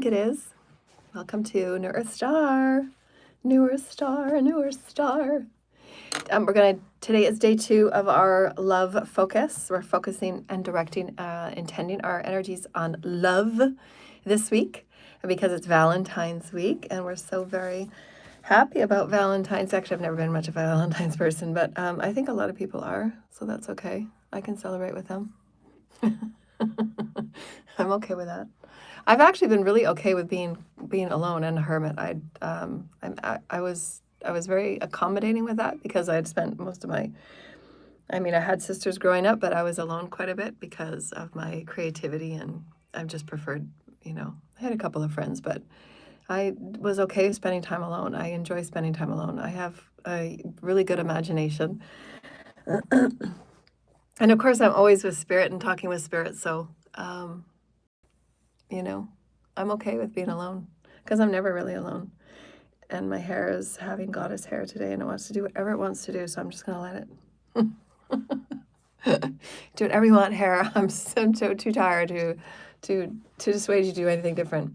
think it is. Welcome to New Earth Star. New Earth Star, New Earth Star. Today is day 2 of our love focus. We're focusing and directing, intending our energies on love this week. And because it's Valentine's week, and we're so very happy about Valentine's. Actually, I've never been much of a Valentine's person, but I think a lot of people are, so that's okay. I can celebrate with them. I'm okay with that. I've actually been really okay with being alone and a hermit. I was very accommodating with that because I had spent most of I had sisters growing up, but I was alone quite a bit because of my creativity, and I've just preferred, I had a couple of friends, but I was okay spending time alone. I enjoy spending time alone. I have a really good imagination. And of course, I'm always with spirit and talking with spirit, so I'm okay with being alone because I'm never really alone. And my hair is having goddess hair today, and it wants to do whatever it wants to do, so I'm just going to let it. Do whatever you want, hair. I'm so too tired to dissuade you to do anything different.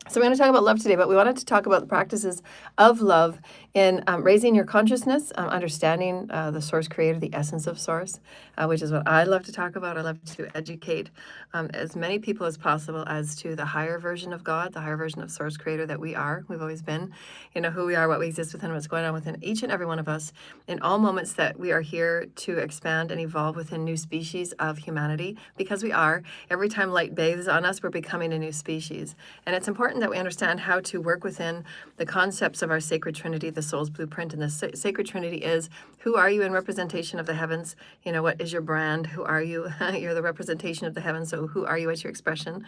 So we're going to talk about love today, but we wanted to talk about the practices of love in raising your consciousness, understanding the source creator, the essence of source, which is what I love to talk about. I love to educate as many people as possible as to the higher version of God, the higher version of source creator that we are. We've always been, who we are, what we exist within, what's going on within each and every one of us in all moments that we are here to expand and evolve within new species of humanity, because we are. Every time light bathes on us, we're becoming a new species. And it's important that we understand how to work within the concepts of our sacred trinity, the soul's blueprint. And the sacred trinity is, who are you in representation of the heavens? What is your brand? Who are you? You're the representation of the heavens. So who are you as your expression?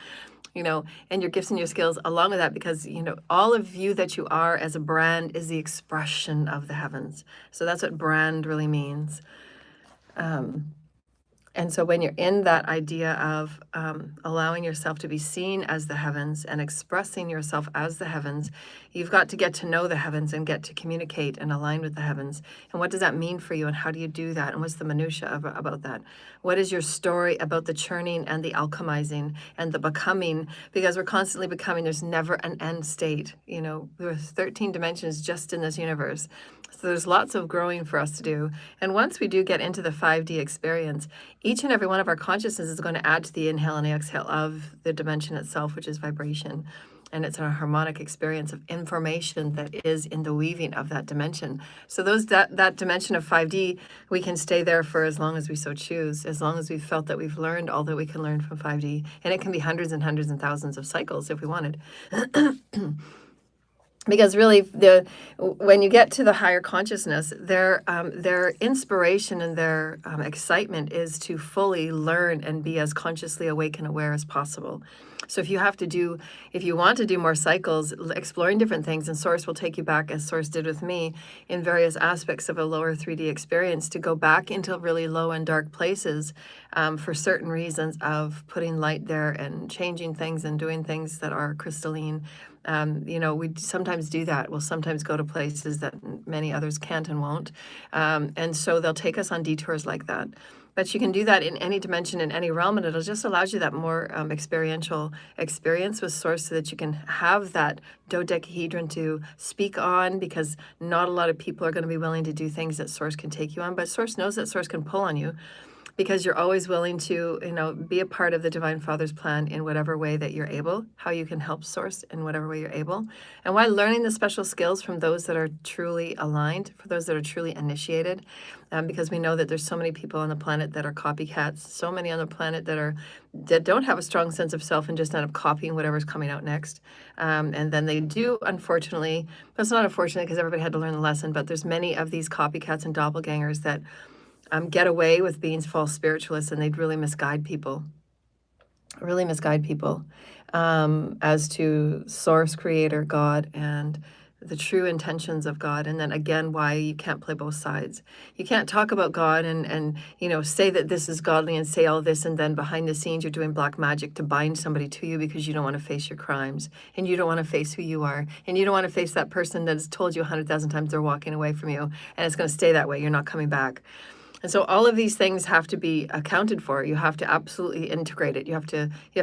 And your gifts and your skills along with that, because, all of you that you are as a brand is the expression of the heavens. So that's what brand really means. And so when you're in that idea of allowing yourself to be seen as the heavens and expressing yourself as the heavens, you've got to get to know the heavens and get to communicate and align with the heavens. And what does that mean for you, and how do you do that? And what's the minutiae about that? What is your story about the churning and the alchemizing and the becoming? Because we're constantly becoming. There's never an end state. There's 13 dimensions just in this universe. So there's lots of growing for us to do. And once we do get into the 5D experience, each and every one of our consciousness is going to add to the inhale and exhale of the dimension itself, which is vibration. And it's a harmonic experience of information that is in the weaving of that dimension. So that dimension of 5D, we can stay there for as long as we so choose, as long as we've felt that we've learned all that we can learn from 5D. And it can be hundreds and hundreds and thousands of cycles if we wanted. Because really, when you get to the higher consciousness, their inspiration and their excitement is to fully learn and be as consciously awake and aware as possible. So if you want to do more cycles, exploring different things, and Source will take you back, as Source did with me, in various aspects of a lower 3D experience, to go back into really low and dark places for certain reasons of putting light there and changing things and doing things that are crystalline. We sometimes do that. We'll sometimes go to places that many others can't and won't. And so they'll take us on detours like that. But you can do that in any dimension, in any realm, and it'll just allow you that more experiential experience with Source, so that you can have that dodecahedron to speak on, because not a lot of people are going to be willing to do things that Source can take you on. But Source knows that Source can pull on you, because you're always willing to, be a part of the Divine Father's plan in whatever way that you're able, how you can help Source in whatever way you're able. And while learning the special skills from those that are truly aligned, for those that are truly initiated, because we know that there's so many people on the planet that are copycats, so many on the planet that don't have a strong sense of self and just end up copying whatever's coming out next. And then they do, unfortunately, but it's not unfortunate because everybody had to learn the lesson, but there's many of these copycats and doppelgangers that get away with being false spiritualists, and they'd really misguide people as to Source, Creator, God, and the true intentions of God. And then again, why you can't play both sides. You can't talk about God and say that this is godly and say all this, and then behind the scenes you're doing black magic to bind somebody to you because you don't want to face your crimes, and you don't want to face who you are, and you don't want to face that person that has told you 100,000 times they're walking away from you, and it's going to stay that way. You're not coming back. And so all of these things have to be accounted for. You have to absolutely integrate it. You have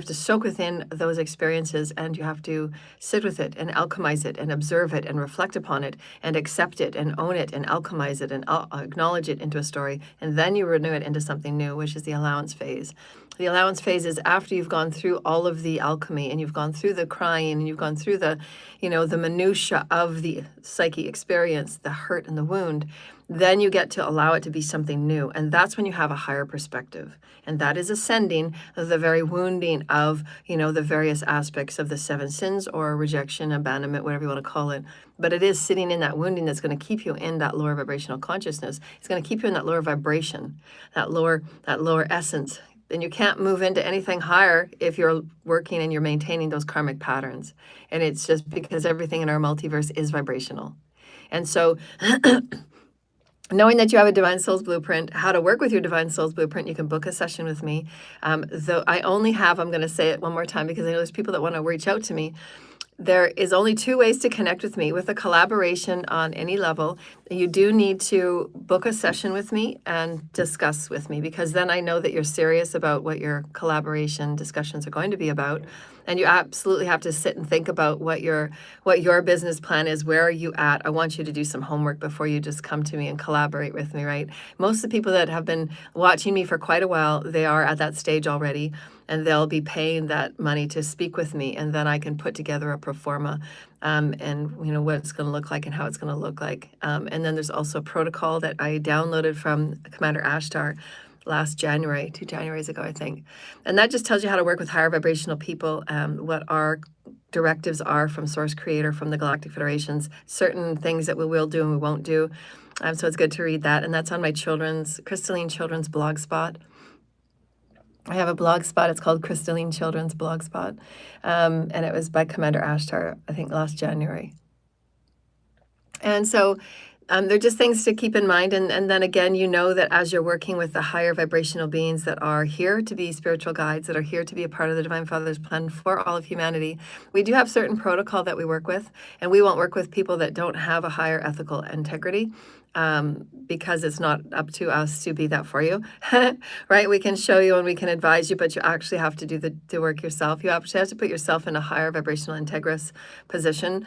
to soak within those experiences, and you have to sit with it and alchemize it and observe it and reflect upon it and accept it and own it and alchemize it and acknowledge it into a story. And then you renew it into something new, which is the allowance phase. The allowance phase is after you've gone through all of the alchemy and you've gone through the crying and you've gone through the, the minutia of the psyche experience, the hurt and the wound. Then you get to allow it to be something new. And that's when you have a higher perspective. And that is ascending the very wounding of, the various aspects of the seven sins or rejection, abandonment, whatever you want to call it. But it is sitting in that wounding that's going to keep you in that lower vibrational consciousness. It's going to keep you in that lower vibration, that lower essence. And you can't move into anything higher if you're working and you're maintaining those karmic patterns. And it's just because everything in our multiverse is vibrational. And so knowing that you have a Divine Souls Blueprint, how to work with your Divine Souls Blueprint, you can book a session with me. Though I only have, I'm going to say it one more time because I know there's people that want to reach out to me. There is only 2 ways to connect with me with a collaboration on any level. You do need to book a session with me and discuss with me, because then I know that you're serious about what your collaboration discussions are going to be about. And you absolutely have to sit and think about what your business plan is. Where are you at? I want you to do some homework before you just come to me and collaborate with me, right? Most of the people that have been watching me for quite a while, they are at that stage already, and they'll be paying that money to speak with me, and then I can put together a pro forma, and what it's going to look like and how it's going to look like. And then there's also a protocol that I downloaded from Commander Ashtar last January, 2 Januaries ago, I think. And that just tells you how to work with higher vibrational people, what our directives are from Source Creator, from the Galactic Federations, certain things that we will do and we won't do. So it's good to read that. And that's on my Crystalline Children's blog spot. I have a blog spot. It's called Crystalline Children's blog spot. And it was by Commander Ashtar, I think, last January. And so they're just things to keep in mind. And then again, that as you're working with the higher vibrational beings that are here to be spiritual guides, that are here to be a part of the Divine Father's plan for all of humanity, we do have certain protocol that we work with, and we won't work with people that don't have a higher ethical integrity. Because it's not up to us to be that for you, right? We can show you and we can advise you, but you actually have to do the work yourself. You actually have to put yourself in a higher vibrational integrous position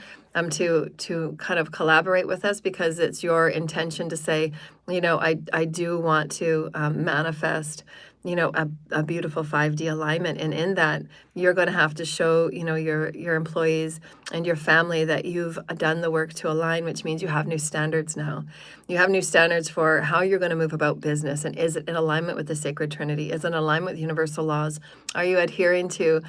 to kind of collaborate with us, because it's your intention to say, I do want to manifest a beautiful 5D alignment. And in that, you're going to have to show, your employees and your family that you've done the work to align, which means you have new standards now. You have new standards for how you're going to move about business. And is it in alignment with the Sacred Trinity? Is it in alignment with universal laws? Are you adhering to,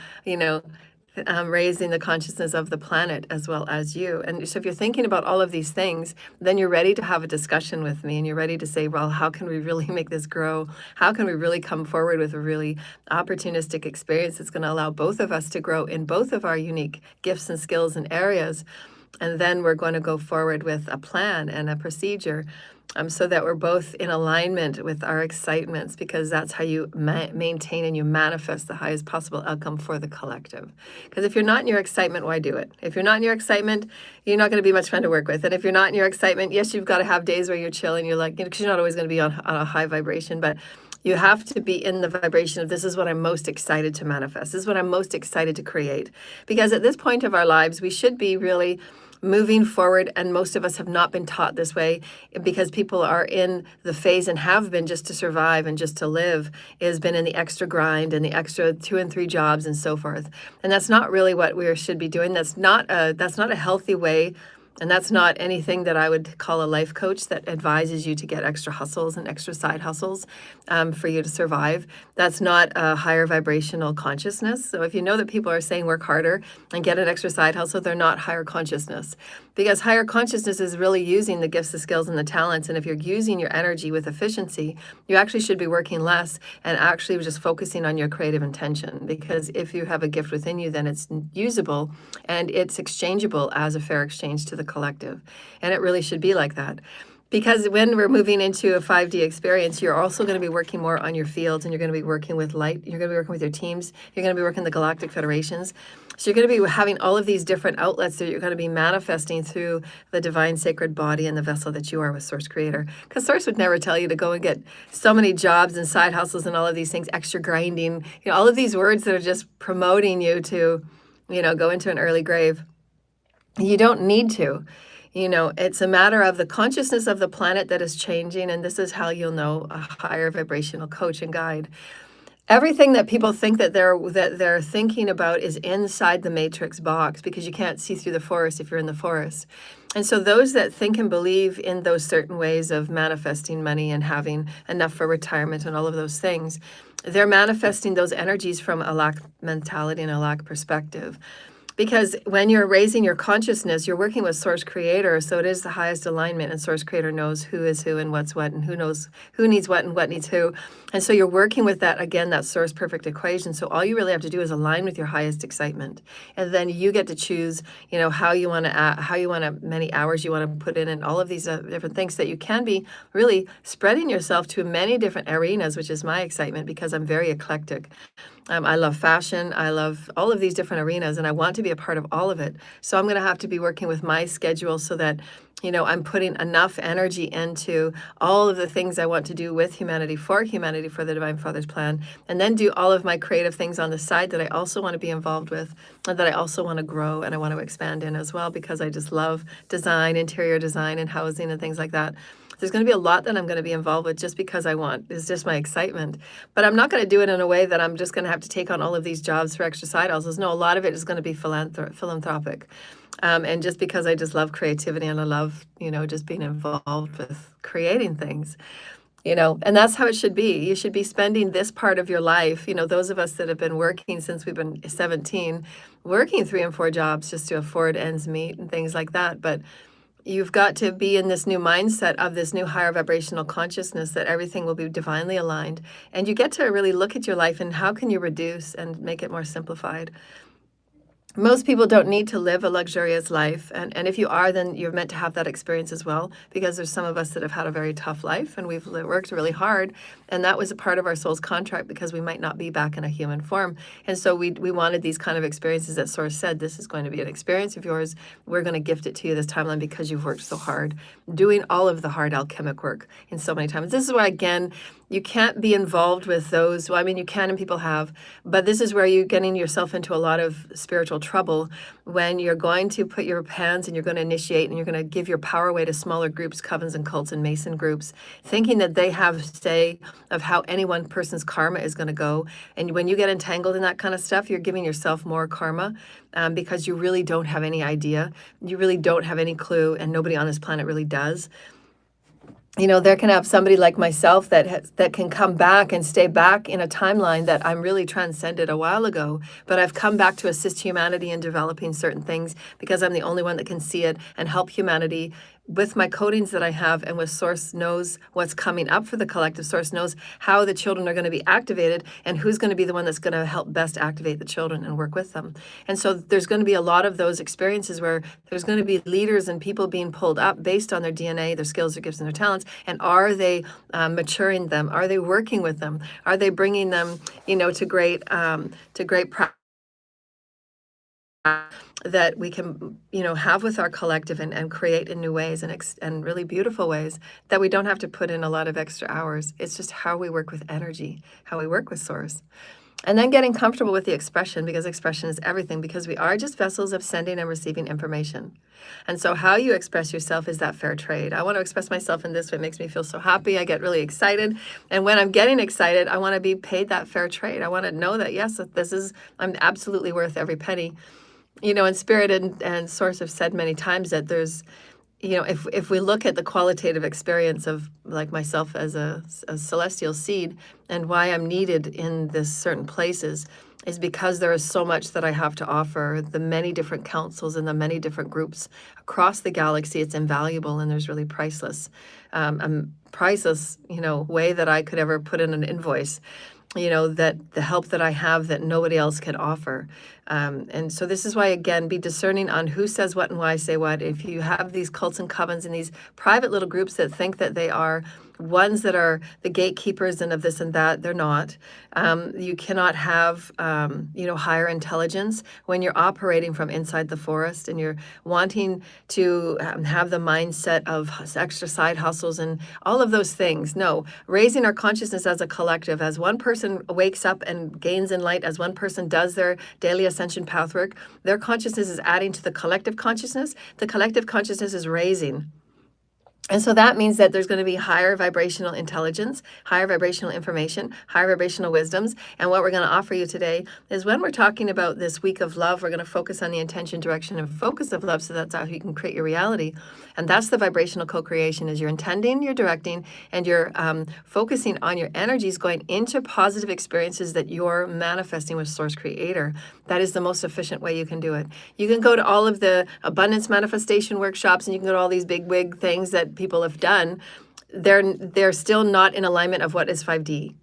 raising the consciousness of the planet as well as you? And so if you're thinking about all of these things, then you're ready to have a discussion with me, and you're ready to say, well, how can we really make this grow? How can we really come forward with a really opportunistic experience that's going to allow both of us to grow in both of our unique gifts and skills and areas? And then we're going to go forward with a plan and a procedure, so that we're both in alignment with our excitements, because that's how you maintain and you manifest the highest possible outcome for the collective. Because if you're not in your excitement, why do it? If you're not in your excitement, you're not going to be much fun to work with. And if you're not in your excitement, yes, you've got to have days where you're chill and you're like, because you're not always going to be on a high vibration, but you have to be in the vibration of, this is what I'm most excited to manifest. This is what I'm most excited to create. Because at this point of our lives, we should be really moving forward, and most of us have not been taught this way, because people are in the phase, and have been just to survive and just to live, has been in the extra grind and the extra 2 and 3 jobs and so forth. And that's not really what we should be doing. That's not a healthy way. And that's not anything that I would call a life coach that advises you to get extra hustles and extra side hustles for you to survive. That's not a higher vibrational consciousness. So if you know that people are saying work harder and get an extra side hustle, they're not higher consciousness. Because higher consciousness is really using the gifts, the skills, and the talents. And if you're using your energy with efficiency, you actually should be working less and actually just focusing on your creative intention. Because if you have a gift within you, then it's usable and it's exchangeable as a fair exchange to the collective. And it really should be like that. Because when we're moving into a 5D experience, you're also going to be working more on your fields, and you're going to be working with light. You're going to be working with your teams. You're going to be working the galactic federations. So you're going to be having all of these different outlets that you're going to be manifesting through the divine sacred body and the vessel that you are with Source Creator. Because Source would never tell you to go and get so many jobs and side hustles and all of these things, extra grinding, all of these words that are just promoting you to, go into an early grave. You don't need to. It's a matter of the consciousness of the planet that is changing, and this is how you'll know a higher vibrational coach and guide. Everything that people think that they're thinking about is inside the matrix box, because you can't see through the forest if you're in the forest. And so those that think and believe in those certain ways of manifesting money and having enough for retirement and all of those things, they're manifesting those energies from a lack mentality and a lack perspective. Because when you're raising your consciousness, you're working with Source Creator, so it is the highest alignment, and Source Creator knows who is who and what's what, and who knows who needs what and what needs who. And so you're working with that, again, that Source perfect equation. So all you really have to do is align with your highest excitement. And then you get to choose, how you want to, many hours you want to put in, and all of these different things, that you can be really spreading yourself to many different arenas, which is my excitement, because I'm very eclectic. I love fashion. I love all of these different arenas, and I want to be a part of all of it. So I'm going to have to be working with my schedule so that, I'm putting enough energy into all of the things I want to do with humanity, for the Divine Father's plan, and then do all of my creative things on the side that I also want to be involved with, and that I also want to grow and I want to expand in as well, because I just love design, interior design, and housing and things like that. There's going to be a lot that I'm going to be involved with just because I want. It's just my excitement. But I'm not going to do it in a way that I'm just going to have to take on all of these jobs for extra side hustles. No, a lot of it is going to be philanthropic. And just because I just love creativity, and I love, just being involved with creating things. And that's how it should be. You should be spending this part of your life, those of us that have been working since we've been 17, working 3 and 4 jobs just to afford ends meet and things like that. But you've got to be in this new mindset of this new higher vibrational consciousness, that everything will be divinely aligned. And you get to really look at your life and how can you reduce and make it more simplified. Most people don't need to live a luxurious life. And if you are, then you're meant to have that experience as well, because there's some of us that have had a very tough life and we've worked really hard. And that was a part of our soul's contract, because we might not be back in a human form. And so we wanted these kind of experiences that Source said, this is going to be an experience of yours. We're going to gift it to you this timeline because you've worked so hard, doing all of the hard alchemic work in so many times. This is why, again, you can't be involved with those. Well, I mean, you can, and people have, but this is where you're getting yourself into a lot of spiritual trouble, when you're going to put your hands and you're going to initiate and you're going to give your power away to smaller groups, covens and cults and mason groups, thinking that they have say of how any one person's karma is going to go. And when you get entangled in that kind of stuff, you're giving yourself more karma, because you really don't have any idea. You really don't have any clue, and nobody on this planet really does. There can have somebody like myself that can come back and stay back in a timeline that I'm really transcended a while ago, but I've come back to assist humanity in developing certain things, because I'm the only one that can see it and help humanity with my codings that I have, and with Source knows what's coming up for the collective. Source knows how the children are going to be activated, and who's going to be the one that's going to help best activate the children and work with them. And so there's going to be a lot of those experiences where there's going to be leaders and people being pulled up based on their DNA, their skills, their gifts, and their talents. And are they maturing them? Are they working with them? Are they bringing them, to great practice that we can, have with our collective, and create in new ways and really beautiful ways, that we don't have to put in a lot of extra hours. It's just how we work with energy, how we work with Source. And then getting comfortable with the expression, because expression is everything, because we are just vessels of sending and receiving information. And so how you express yourself is that fair trade. I want to express myself in this way. It makes me feel so happy. I get really excited. And when I'm getting excited, I want to be paid that fair trade. I want to know that, yes, I'm absolutely worth every penny. And Spirit and Source have said many times that there's, if we look at the qualitative experience of, like, myself as a celestial seed, and why I'm needed in this certain places, is because there is so much that I have to offer. The many different councils and the many different groups across the galaxy, it's invaluable, and there's really priceless way that I could ever put in an invoice. That the help that I have that nobody else can offer. And so this is why, again, be discerning on who says what and why say what. If you have these cults and covens and these private little groups that think that they are ones that are the gatekeepers and of this and that, they're not. You cannot have, higher intelligence when you're operating from inside the forest and you're wanting to have the mindset of extra side hustles and all of those things. No, raising our consciousness as a collective, as one person wakes up and gains in light, as one person does their daily ascension path work, their consciousness is adding to the collective consciousness. The collective consciousness is raising. And so that means that there's going to be higher vibrational intelligence, higher vibrational information, higher vibrational wisdoms. And what we're going to offer you today is when we're talking about this week of love, we're going to focus on the intention, direction, and focus of love. So that's how you can create your reality. And that's the vibrational co-creation, is you're intending, you're directing, and you're focusing on your energies going into positive experiences that you're manifesting with Source Creator. That is the most efficient way you can do it. You can go to all of the abundance manifestation workshops and you can go to all these big wig things that people have done. They're still not in alignment of what is 5D.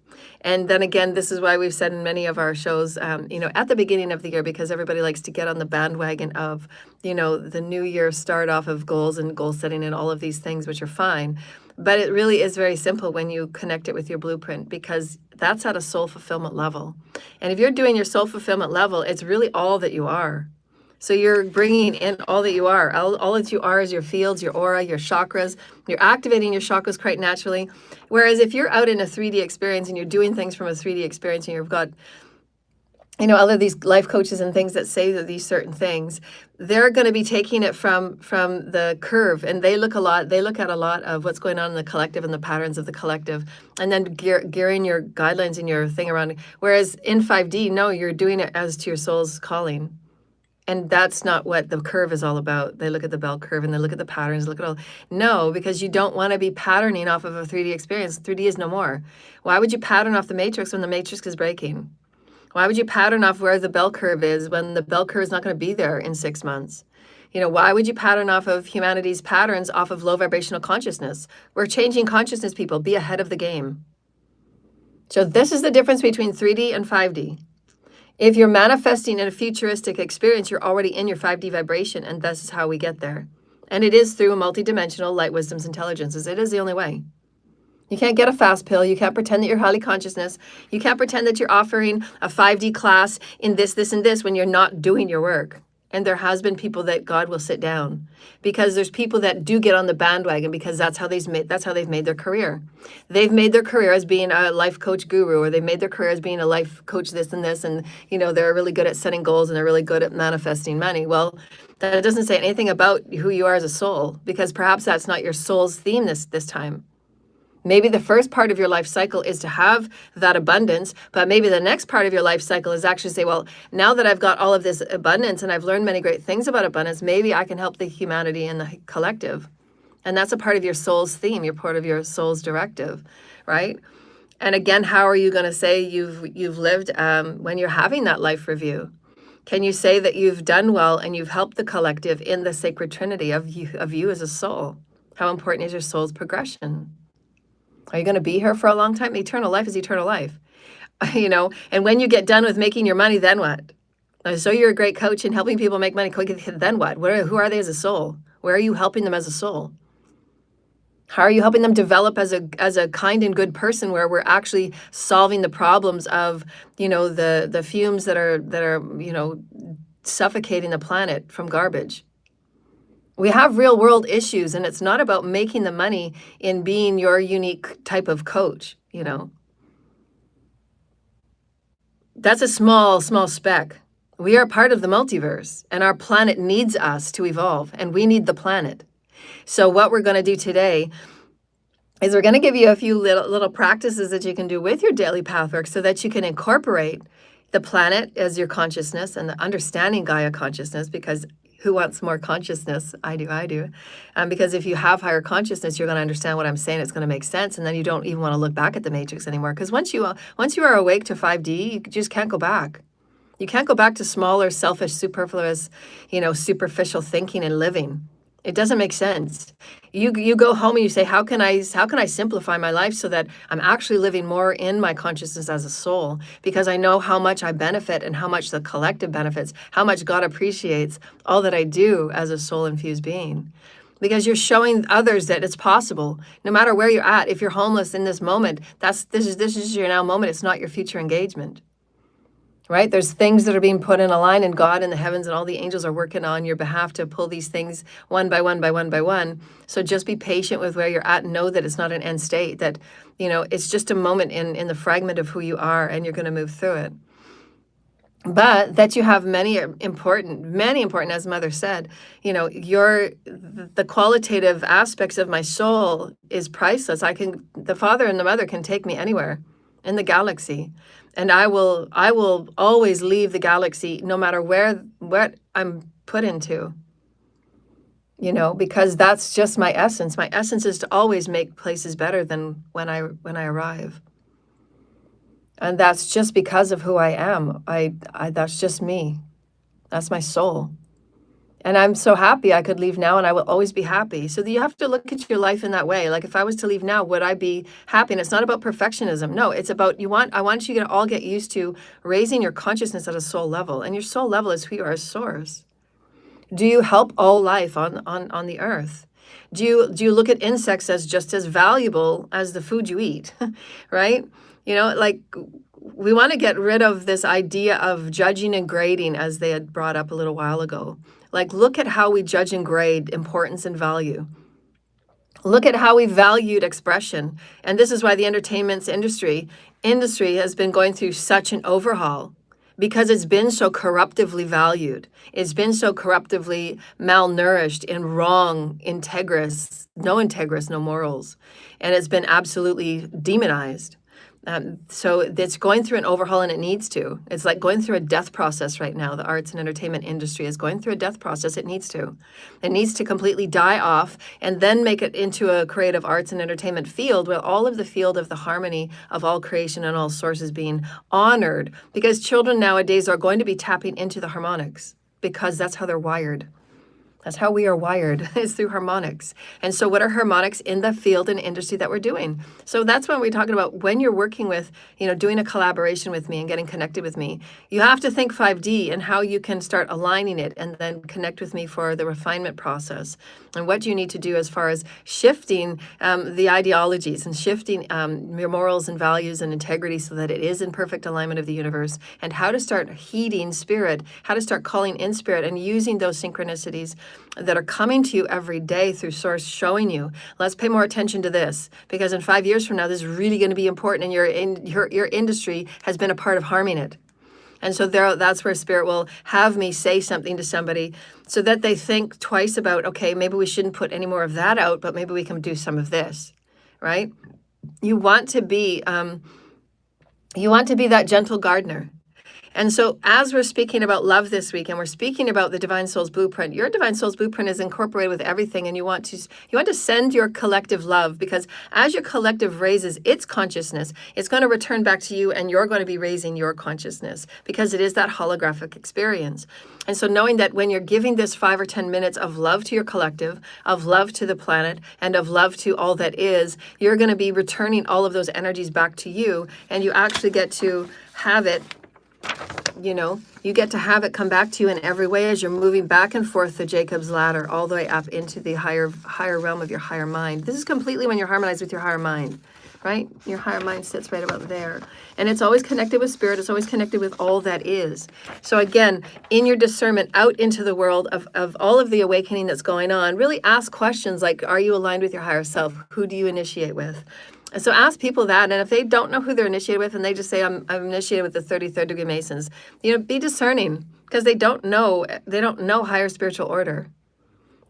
And then again, this is why we've said in many of our shows, at the beginning of the year, because everybody likes to get on the bandwagon of, the new year start off of goals and goal setting and all of these things, which are fine. But it really is very simple when you connect it with your blueprint, because that's at a soul fulfillment level. And if you're doing your soul fulfillment level, it's really all that you are. So you're bringing in all that you are. All that you are is your fields, your aura, your chakras. You're activating your chakras quite naturally. Whereas if you're out in a 3D experience and you're doing things from a 3D experience and you've got, all of these life coaches and things that say that these certain things, they're going to be taking it from the curve, and they look at a lot of what's going on in the collective and the patterns of the collective, and then gearing your guidelines and your thing around. Whereas in 5D, no, you're doing it as to your soul's calling. And that's not what the curve is all about. They look at the bell curve and they look at the patterns, look at all. No, because you don't want to be patterning off of a 3D experience. 3D is no more. Why would you pattern off the matrix when the matrix is breaking? Why would you pattern off where the bell curve is when the bell curve is not going to be there in 6 months? Why would you pattern off of humanity's patterns off of low vibrational consciousness? We're changing consciousness, people. Be ahead of the game. So this is the difference between 3D and 5D. If you're manifesting in a futuristic experience, you're already in your 5D vibration, and this is how we get there. And it is through multidimensional light wisdoms intelligences. It is the only way. You can't get a fast pill. You can't pretend that you're highly consciousness. You can't pretend that you're offering a 5D class in this, and this when you're not doing your work. And there has been people that God will sit down, because there's people that do get on the bandwagon because that's how they've made their career. They've made their career as being a life coach guru, or they've made their career as being a life coach this, and they're really good at setting goals and they're really good at manifesting money. Well, that doesn't say anything about who you are as a soul, because perhaps that's not your soul's theme this time. Maybe the first part of your life cycle is to have that abundance, but maybe the next part of your life cycle is actually say, well, now that I've got all of this abundance and I've learned many great things about abundance, maybe I can help the humanity and the collective. And that's a part of your soul's theme, you're part of your soul's directive, right? And again, how are you going to say you've lived when you're having that life review? Can you say that you've done well and you've helped the collective in the sacred trinity of you as a soul? How important is your soul's progression? Are you going to be here for a long time? Eternal life is eternal life, and when you get done with making your money, then what? So you're a great coach and helping people make money, then what? Who are they as a soul? Where are you helping them as a soul? How are you helping them develop as a kind and good person, where we're actually solving the problems of, the fumes that are suffocating the planet from garbage? We have real world issues, and it's not about making the money in being your unique type of coach, That's a small speck. We are part of the multiverse, and our planet needs us to evolve, and we need the planet. So what we're going to do today is we're going to give you a few little practices that you can do with your daily pathwork so that you can incorporate the planet as your consciousness and the understanding Gaia consciousness, because who wants more consciousness? I do. Because if you have higher consciousness, you're going to understand what I'm saying. It's going to make sense. And then you don't even want to look back at the matrix anymore. Because once you are awake to 5D, you just can't go back. You can't go back to smaller, selfish, superfluous, superficial thinking and living. It doesn't make sense. You go home and you say, how can I simplify my life so that I'm actually living more in my consciousness as a soul? Because I know how much I benefit and how much the collective benefits, how much God appreciates all that I do as a soul infused being. Because you're showing others that it's possible, no matter where you're at. If you're homeless in this moment, this is your now moment. It's not your future engagement. Right? There's things that are being put in a line, and God and the heavens and all the angels are working on your behalf to pull these things one by one by one by one. So just be patient with where you're at and know that it's not an end state, that, it's just a moment in the fragment of who you are, and you're going to move through it. But that you have many important, as Mother said, the qualitative aspects of my soul is priceless. The Father and the Mother can take me anywhere in the galaxy, and I will always leave the galaxy no matter what I'm put into, because that's just my essence. My essence is to always make places better than when I arrive. And that's just because of who I am. That's just me. That's my soul. And I'm so happy I could leave now, and I will always be happy. So you have to look at your life in that way. Like, if I was to leave now, would I be happy? And it's not about perfectionism. No, it's about I want you to all get used to raising your consciousness at a soul level. And your soul level is who you are as source. Do you help all life on the earth? Do you look at insects as just as valuable as the food you eat? Right? Like, we want to get rid of this idea of judging and grading, as they had brought up a little while ago. Like, look at how we judge and grade importance and value. Look at how we valued expression. And this is why the entertainment industry has been going through such an overhaul, because it's been so corruptively valued. It's been so corruptively malnourished in wrong integrous, no morals. And it's been absolutely demonized. So it's going through an overhaul, and it needs to. It's like going through a death process right now. The arts and entertainment industry is going through a death process. It needs to. It needs to completely die off and then make it into a creative arts and entertainment field, where all of the field of the harmony of all creation and all sources being honored. Because children nowadays are going to be tapping into the harmonics, because that's how they're wired. That's how we are wired, is through harmonics. And so what are harmonics in the field and industry that we're doing? So that's when we're talking about, when you're working with, doing a collaboration with me and getting connected with me, you have to think 5D and how you can start aligning it and then connect with me for the refinement process. And what you need to do as far as shifting the ideologies and shifting your morals and values and integrity so that it is in perfect alignment of the universe, and how to start heeding spirit, how to start calling in spirit and using those synchronicities that are coming to you every day through source, showing you, let's pay more attention to this, because in 5 years from now, this is really going to be important, and your industry has been a part of harming it. And so that's where spirit will have me say something to somebody so that they think twice about, okay, maybe we shouldn't put any more of that out, but maybe we can do some of this, right? You want to be that gentle gardener. And so as we're speaking about love this week, and we're speaking about the Divine Soul's Blueprint, your Divine Soul's Blueprint is incorporated with everything, and you want to send your collective love, because as your collective raises its consciousness, it's going to return back to you, and you're going to be raising your consciousness, because it is that holographic experience. And so knowing that when you're giving this 5 or 10 minutes of love to your collective, of love to the planet, and of love to all that is, you're going to be returning all of those energies back to you, and you actually get to have it. You get to have it come back to you in every way as you're moving back and forth the Jacob's ladder, all the way up into the higher realm of your higher mind. This is completely when you're harmonized with your higher mind, right? Your higher mind sits right about there. And it's always connected with spirit. It's always connected with all that is. So again, in your discernment out into the world of all of the awakening that's going on, really ask questions like, are you aligned with your higher self? Who do you initiate with? So ask people that, and if they don't know who they're initiated with, and they just say, I'm initiated with the 33rd degree Masons, be discerning, because they don't know higher spiritual order.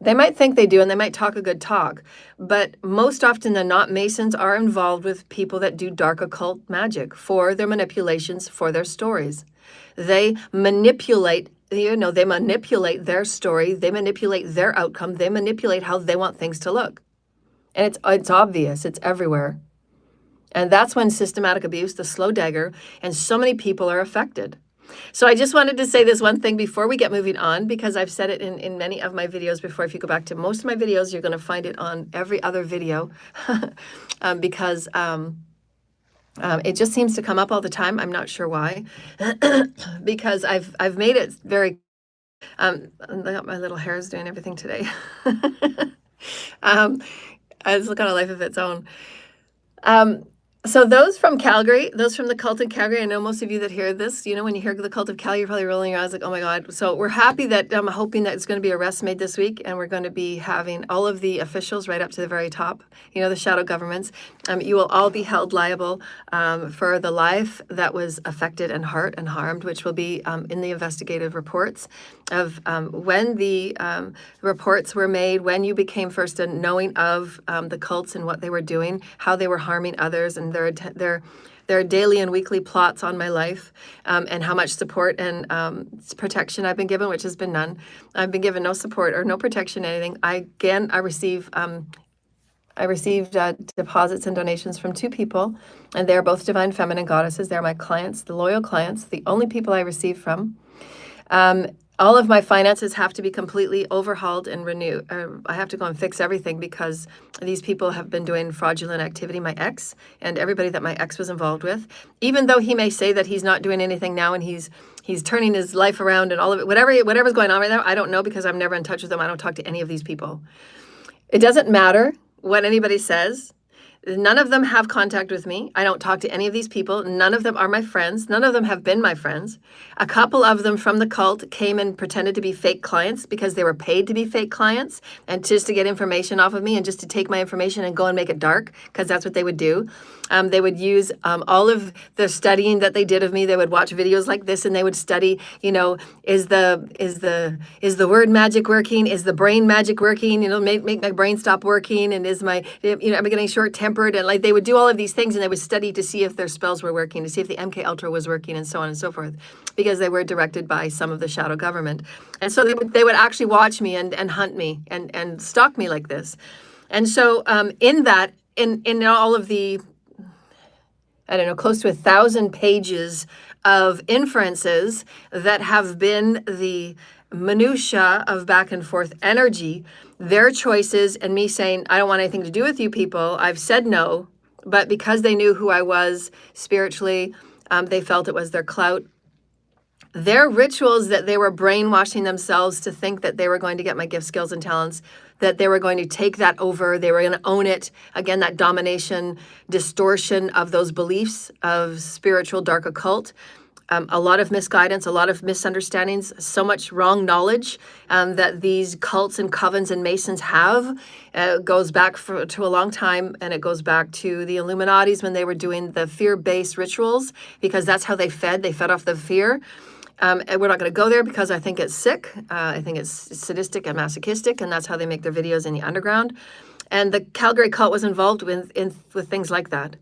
They might think they do, and they might talk a good talk, but most often than not, Masons are involved with people that do dark occult magic for their manipulations, for their stories. They manipulate they manipulate their story, they manipulate their outcome, they manipulate how they want things to look. And it's obvious, it's everywhere. And that's when systematic abuse, the slow dagger, and so many people are affected. So I just wanted to say this one thing before we get moving on, because I've said it in many of my videos before. If you go back to most of my videos, you're going to find it on every other video because it just seems to come up all the time. I'm not sure why, because I've made it very. I got my little hairs doing everything today. It's got a life of its own. So those from Calgary, those from the cult in Calgary, I know most of you that hear this, you know, when you hear the cult of Calgary, you're probably rolling your eyes like, oh my God. So we're happy that I'm hoping that it's going to be arrests made this week, and we're going to be having all of the officials right up to the very top, you know, the shadow governments. You will all be held liable for the life that was affected and hurt and harmed, which will be in the investigative reports of when the reports were made, when you became first knowing of the cults and what they were doing, how they were harming others, and their daily and weekly plots on my life, and how much support and protection I've been given, which has been none. I've been given no support or no protection, anything. I received deposits and donations from 2 people, and they're both divine feminine goddesses. They're my clients, the loyal clients, the only people I receive from. All of my finances have to be completely overhauled and renewed. I have to go and fix everything because these people have been doing fraudulent activity, my ex and everybody that my ex was involved with. Even though he may say that he's not doing anything now and he's turning his life around and all of it, whatever's going on right now, I don't know because I'm never in touch with them. I don't talk to any of these people. It doesn't matter what anybody says. None of them have contact with me. I don't talk to any of these people. None of them are my friends. None of them have been my friends. A couple of them from the cult came and pretended to be fake clients because they were paid to be fake clients and just to get information off of me and just to take my information and go and make it dark, because that's what they would do. They would use all of the studying that they did of me. They would watch videos like this and they would study, you know, is the word magic working? Is the brain magic working? You know, make my brain stop working, and is my, you know, am I getting short-tempered? And like they would do all of these things and they would study to see if their spells were working, to see if the MK Ultra was working, and so on and so forth, because they were directed by some of the shadow government. And so they would actually watch me and hunt me and stalk me like this. And so in all of the, I don't know, close to 1,000 pages of inferences that have been the minutia of back and forth energy, their choices, and me saying, I don't want anything to do with you people. I've said no, but because they knew who I was spiritually, they felt it was their clout. Their rituals that they were brainwashing themselves to think that they were going to get my gift, skills, and talents, that they were going to take that over, they were going to own it. Again, that domination, distortion of those beliefs of spiritual dark occult. A lot of misguidance, a lot of misunderstandings, so much wrong knowledge that these cults and covens and masons have. Goes back to a long time, and it goes back to the Illuminatis when they were doing the fear-based rituals, because that's how they fed. They fed off the fear. And we're not going to go there because I think it's sick. I think it's sadistic and masochistic, and that's how they make their videos in the underground. And the Calgary cult was involved with things like that.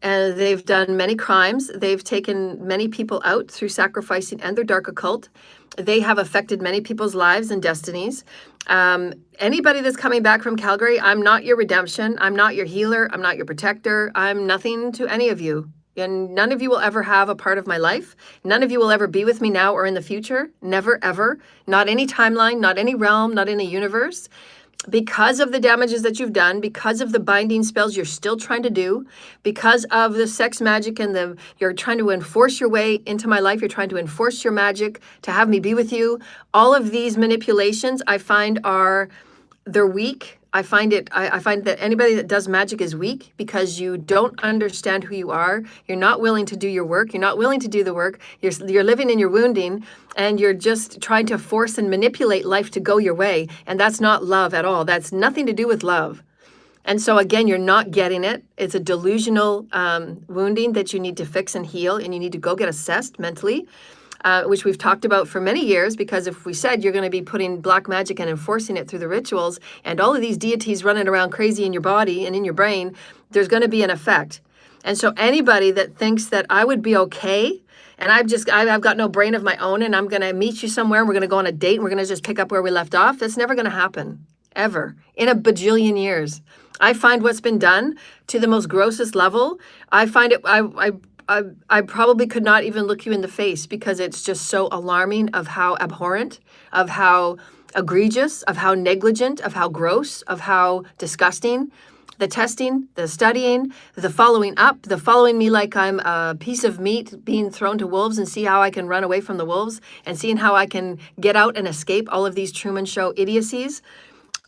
And they've done many crimes. They've taken many people out through sacrificing and their dark occult. They have affected many people's lives and destinies. Anybody that's coming back from Calgary, I'm not your redemption. I'm not your healer. I'm not your protector. I'm nothing to any of you. And none of you will ever have a part of my life. None of you will ever be with me now or in the future. Never, ever. Not any timeline, not any realm, not any universe. Because of the damages that you've done, because of the binding spells you're still trying to do, because of the sex magic and you're trying to enforce your way into my life, you're trying to enforce your magic to have me be with you. All of these manipulations I find they're weak. I find that anybody that does magic is weak because you don't understand who you are. You're not willing to do your work. You're not willing to do the work. You're living in your wounding, and you're just trying to force and manipulate life to go your way. And that's not love at all. That's nothing to do with love. And so again, you're not getting it. It's a delusional wounding that you need to fix and heal, and you need to go get assessed mentally. Which we've talked about for many years, because if we said you're going to be putting black magic and enforcing it through the rituals and all of these deities running around crazy in your body and in your brain, there's going to be an effect. And so anybody that thinks that I would be okay, and I've got no brain of my own, and I'm going to meet you somewhere and we're going to go on a date and we're going to just pick up where we left off, that's never going to happen, ever, in a bajillion years. I find what's been done to the most grossest level. I find it, I probably could not even look you in the face because it's just so alarming of how abhorrent, of how egregious, of how negligent, of how gross, of how disgusting. The testing, the studying, the following up, the following me like I'm a piece of meat being thrown to wolves and see how I can run away from the wolves and seeing how I can get out and escape all of these Truman Show idiocies.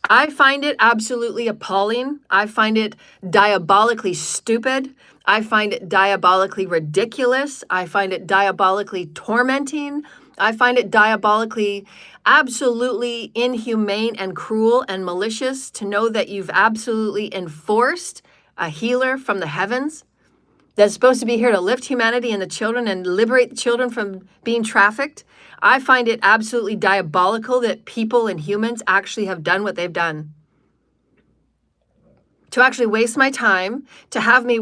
I find it absolutely appalling. I find it diabolically stupid. I find it diabolically ridiculous. I find it diabolically tormenting. I find it diabolically, absolutely inhumane and cruel and malicious to know that you've absolutely enforced a healer from the heavens that's supposed to be here to lift humanity and the children and liberate the children from being trafficked. I find it absolutely diabolical that people and humans actually have done what they've done. To actually waste my time, to have me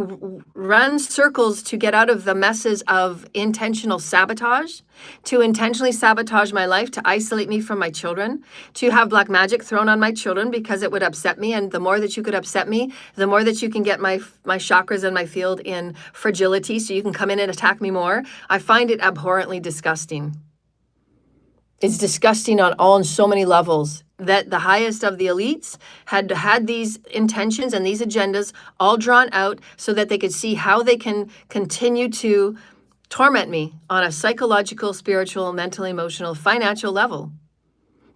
run circles to get out of the messes of intentional sabotage, to intentionally sabotage my life, to isolate me from my children, to have black magic thrown on my children because it would upset me. And the more that you could upset me, the more that you can get my chakras and my field in fragility so you can come in and attack me more. I find it abhorrently disgusting. It's disgusting on so many levels that the highest of the elites had these intentions and these agendas all drawn out so that they could see how they can continue to torment me on a psychological, spiritual, mental, emotional, financial level.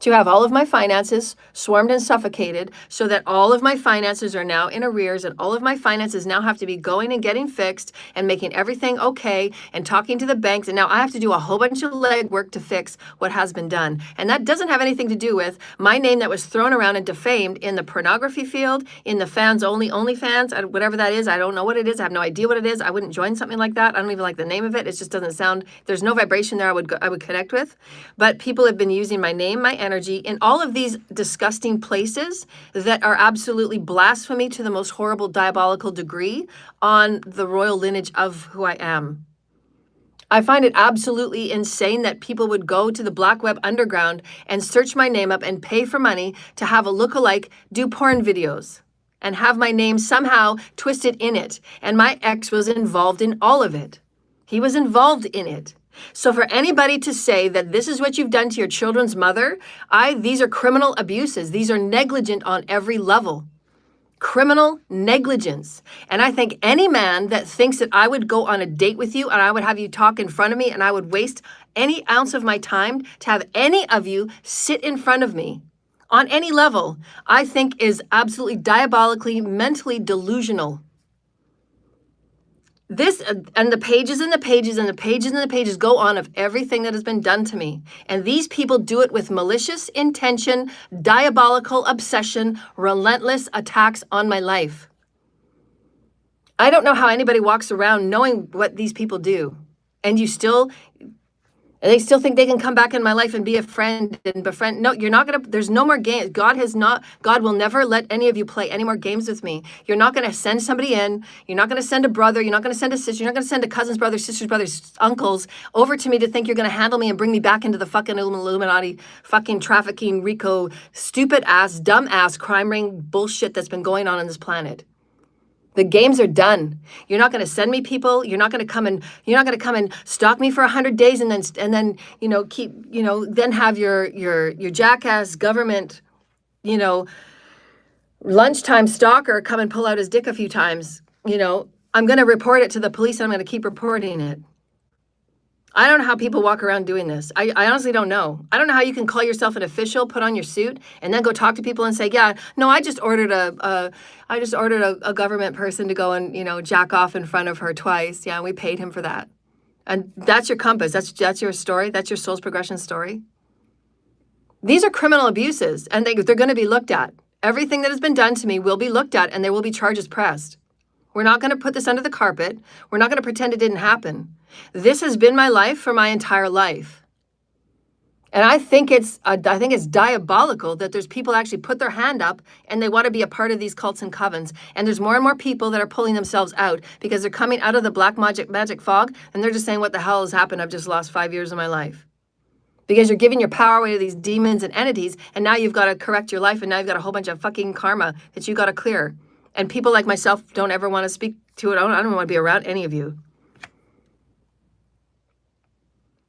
To have all of my finances swarmed and suffocated so that all of my finances are now in arrears and all of my finances now have to be going and getting fixed and making everything okay and talking to the banks. And now I have to do a whole bunch of legwork to fix what has been done. And that doesn't have anything to do with my name that was thrown around and defamed in the pornography field, in the OnlyFans, whatever that is. I don't know what it is. I have no idea what it is. I wouldn't join something like that. I don't even like the name of it. It just doesn't sound, there's no vibration there I would connect with. But people have been using my name, my energy in all of these disgusting places that are absolutely blasphemy to the most horrible, diabolical degree on the royal lineage of who I am. I find it absolutely insane that people would go to the black web underground and search my name up and pay for money to have a lookalike do porn videos and have my name somehow twisted in it. And my ex was involved in all of it. He was involved in it. So for anybody to say that this is what you've done to your children's mother, these are criminal abuses. These are negligent on every level. Criminal negligence. And I think any man that thinks that I would go on a date with you and I would have you talk in front of me and I would waste any ounce of my time to have any of you sit in front of me on any level, I think is absolutely diabolically, mentally delusional. This and the pages and the pages and the pages and the pages go on of everything that has been done to me. And these people do it with malicious intention, diabolical obsession, relentless attacks on my life. I don't know how anybody walks around knowing what these people do. And they still think they can come back in my life and be a friend and befriend. No, you're not going to, there's no more games. God will never let any of you play any more games with me. You're not going to send somebody in. You're not going to send a brother. You're not going to send a sister. You're not going to send a cousin's brother, sister's brothers, uncles over to me to think you're going to handle me and bring me back into the fucking Illuminati, fucking trafficking, RICO, stupid ass, dumb ass, crime ring bullshit that's been going on this planet. The games are done. You're not going to send me people. You're not going to come and stalk me for 100 days and then then have your jackass government, lunchtime stalker come and pull out his dick a few times. I'm going to report it to the police and I'm going to keep reporting it. I don't know how people walk around doing this. I honestly don't know. I don't know how you can call yourself an official, put on your suit, and then go talk to people and say, yeah, no, I just ordered a government person to go and, jack off in front of her twice. Yeah, and we paid him for that. And that's your compass. That's your story. That's your soul's progression story. These are criminal abuses, and they're going to be looked at. Everything that has been done to me will be looked at, and there will be charges pressed. We're not going to put this under the carpet. We're not going to pretend it didn't happen. This has been my life for my entire life. And I think it's diabolical that there's people that actually put their hand up and they want to be a part of these cults and covens. And there's more and more people that are pulling themselves out because they're coming out of the black magic fog and they're just saying, what the hell has happened? I've just lost 5 years of my life. Because you're giving your power away to these demons and entities, and now you've got to correct your life, and now you've got a whole bunch of fucking karma that you got to clear. And people like myself don't ever want to speak to it. I don't want to be around any of you.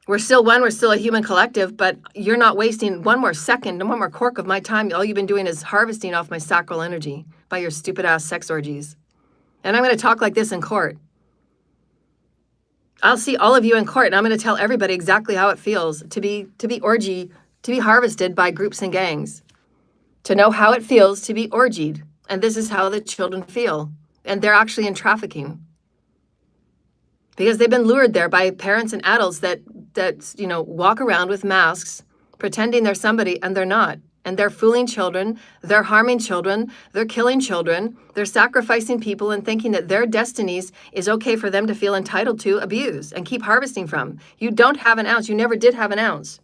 We're still one, we're still a human collective, but you're not wasting one more second, no one more cork of my time. All you've been doing is harvesting off my sacral energy by your stupid ass sex orgies. And I'm going to talk like this in court. I'll see all of you in court, and I'm going to tell everybody exactly how it feels to be harvested by groups and gangs, to know how it feels to be orgied. And this is how the children feel. And they're actually in trafficking because they've been lured there by parents and adults that walk around with masks, pretending they're somebody and they're not. And they're fooling children, they're harming children, they're killing children, they're sacrificing people and thinking that their destinies is okay for them to feel entitled to abuse and keep harvesting from. You don't have an ounce. You never did have an ounce.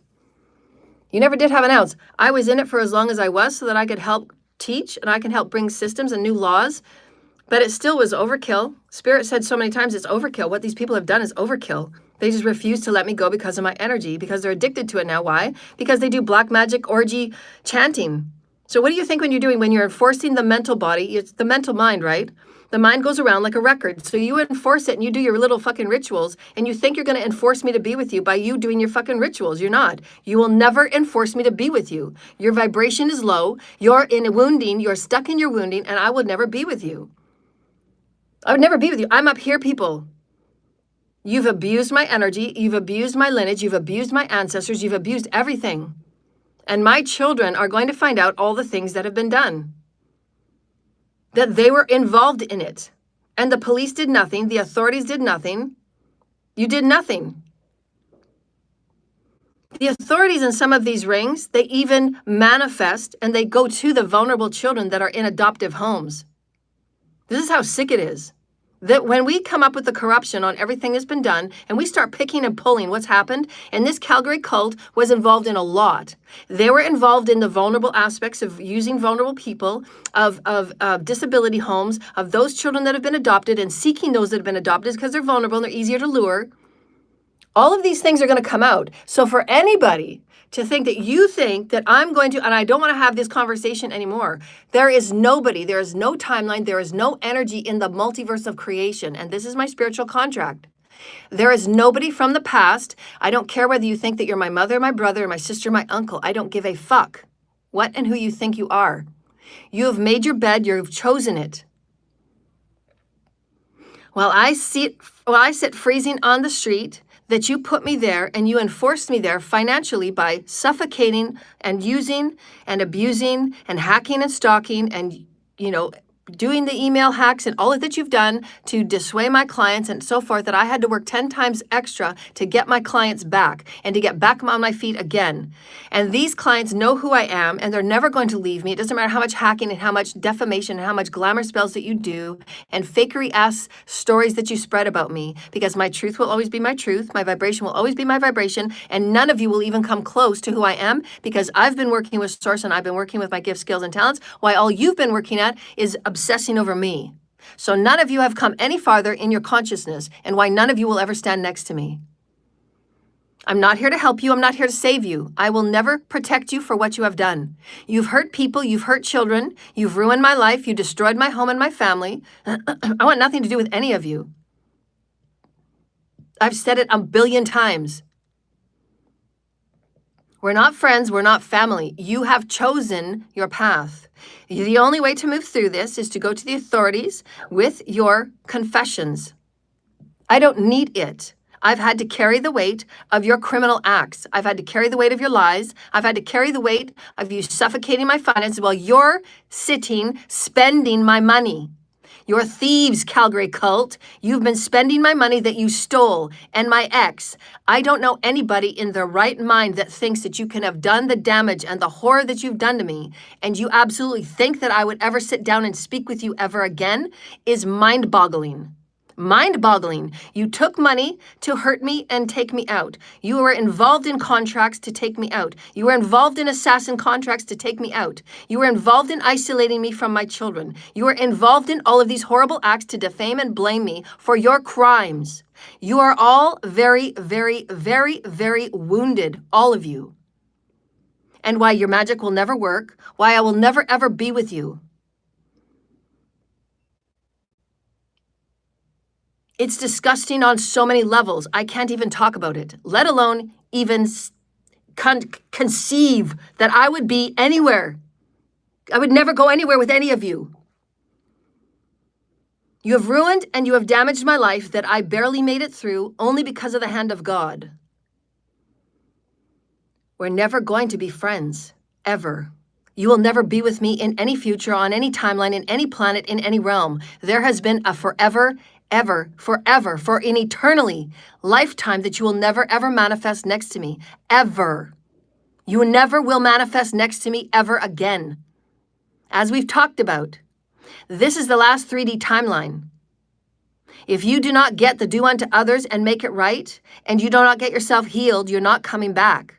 You never did have an ounce. I was in it for as long as I was so that I could help teach and I can help bring systems and new laws, but it still was overkill. Spirit said so many times it's overkill. What these people have done is overkill. They just refuse to let me go because of my energy, because they're addicted to it now. Why? Because they do black magic orgy chanting. So what do you think when you're enforcing the mental body? It's the mental mind, right? The mind goes around like a record. So you enforce it and you do your little fucking rituals and you think you're going to enforce me to be with you by you doing your fucking rituals. You're not. You will never enforce me to be with you. Your vibration is low. You're in a wounding. You're stuck in your wounding and I would never be with you. I would never be with you. I'm up here, people. You've abused my energy. You've abused my lineage. You've abused my ancestors. You've abused everything. And my children are going to find out all the things that have been done. That they were involved in it. And the police did nothing. The authorities did nothing. You did nothing. The authorities in some of these rings, they even manifest and they go to the vulnerable children that are in adoptive homes. This is how sick it is. That when we come up with the corruption on everything that's been done and we start picking and pulling what's happened, and this Calgary cult was involved in a lot. They were involved in the vulnerable aspects of using vulnerable people, of disability homes, of those children that have been adopted and seeking those that have been adopted because they're vulnerable and they're easier to lure. All of these things are going to come out. So for anybody to think that you think that I'm going to, and I don't want to have this conversation anymore. There is nobody, there is no timeline, there is no energy in the multiverse of creation. And this is my spiritual contract. There is nobody from the past. I don't care whether you think that you're my mother, my brother, my sister, my uncle. I don't give a fuck what and who you think you are. You have made your bed, you've chosen it. While I sit freezing on the street, that you put me there and you enforced me there financially by suffocating and using and abusing and hacking and stalking and, doing the email hacks and all of that you've done to dissuade my clients and so forth, that I had to work 10 times extra to get my clients back and to get back on my feet again. And these clients know who I am and they're never going to leave me. It doesn't matter how much hacking and how much defamation and how much glamour spells that you do and fakery ass stories that you spread about me, because my truth will always be my truth. My vibration will always be my vibration. And none of you will even come close to who I am, because I've been working with Source and I've been working with my gifts, skills, and talents, while all you've been working at is obsessing over me. So none of you have come any farther in your consciousness, and why none of you will ever stand next to me. I'm not here to help you. I'm not here to save you. I will never protect you for what you have done. You've hurt people. You've hurt children. You've ruined my life. You destroyed my home and my family. I want nothing to do with any of you. I've said it a billion times. We're not friends. We're not family. You have chosen your path. The only way to move through this is to go to the authorities with your confessions. I don't need it. I've had to carry the weight of your criminal acts. I've had to carry the weight of your lies. I've had to carry the weight of you suffocating my finances while you're sitting, spending my money. You're thieves, Calgary cult. You've been spending my money that you stole, and my ex. I don't know anybody in their right mind that thinks that you can have done the damage and the horror that you've done to me, and you absolutely think that I would ever sit down and speak with you ever again, is mind-boggling. Mind-boggling. You took money to hurt me and take me out. You were involved in contracts to take me out. You were involved in assassin contracts to take me out. You were involved in isolating me from my children. You were involved in all of these horrible acts to defame and blame me for your crimes. You are all very, very, very, very wounded, all of you. And why your magic will never work, why I will never ever be with you. It's disgusting on so many levels. I can't even talk about it, let alone even conceive that I would be anywhere. I would never go anywhere with any of you. You have ruined and you have damaged my life that I barely made it through only because of the hand of God. We're never going to be friends, ever. You will never be with me in any future, on any timeline, in any planet, in any realm. There has been a forever, ever, forever, for an eternally lifetime that you will never, ever manifest next to me, ever. You never will manifest next to me ever again. As we've talked about, this is the last 3D timeline. If you do not get the do unto others and make it right, and you do not get yourself healed, you're not coming back.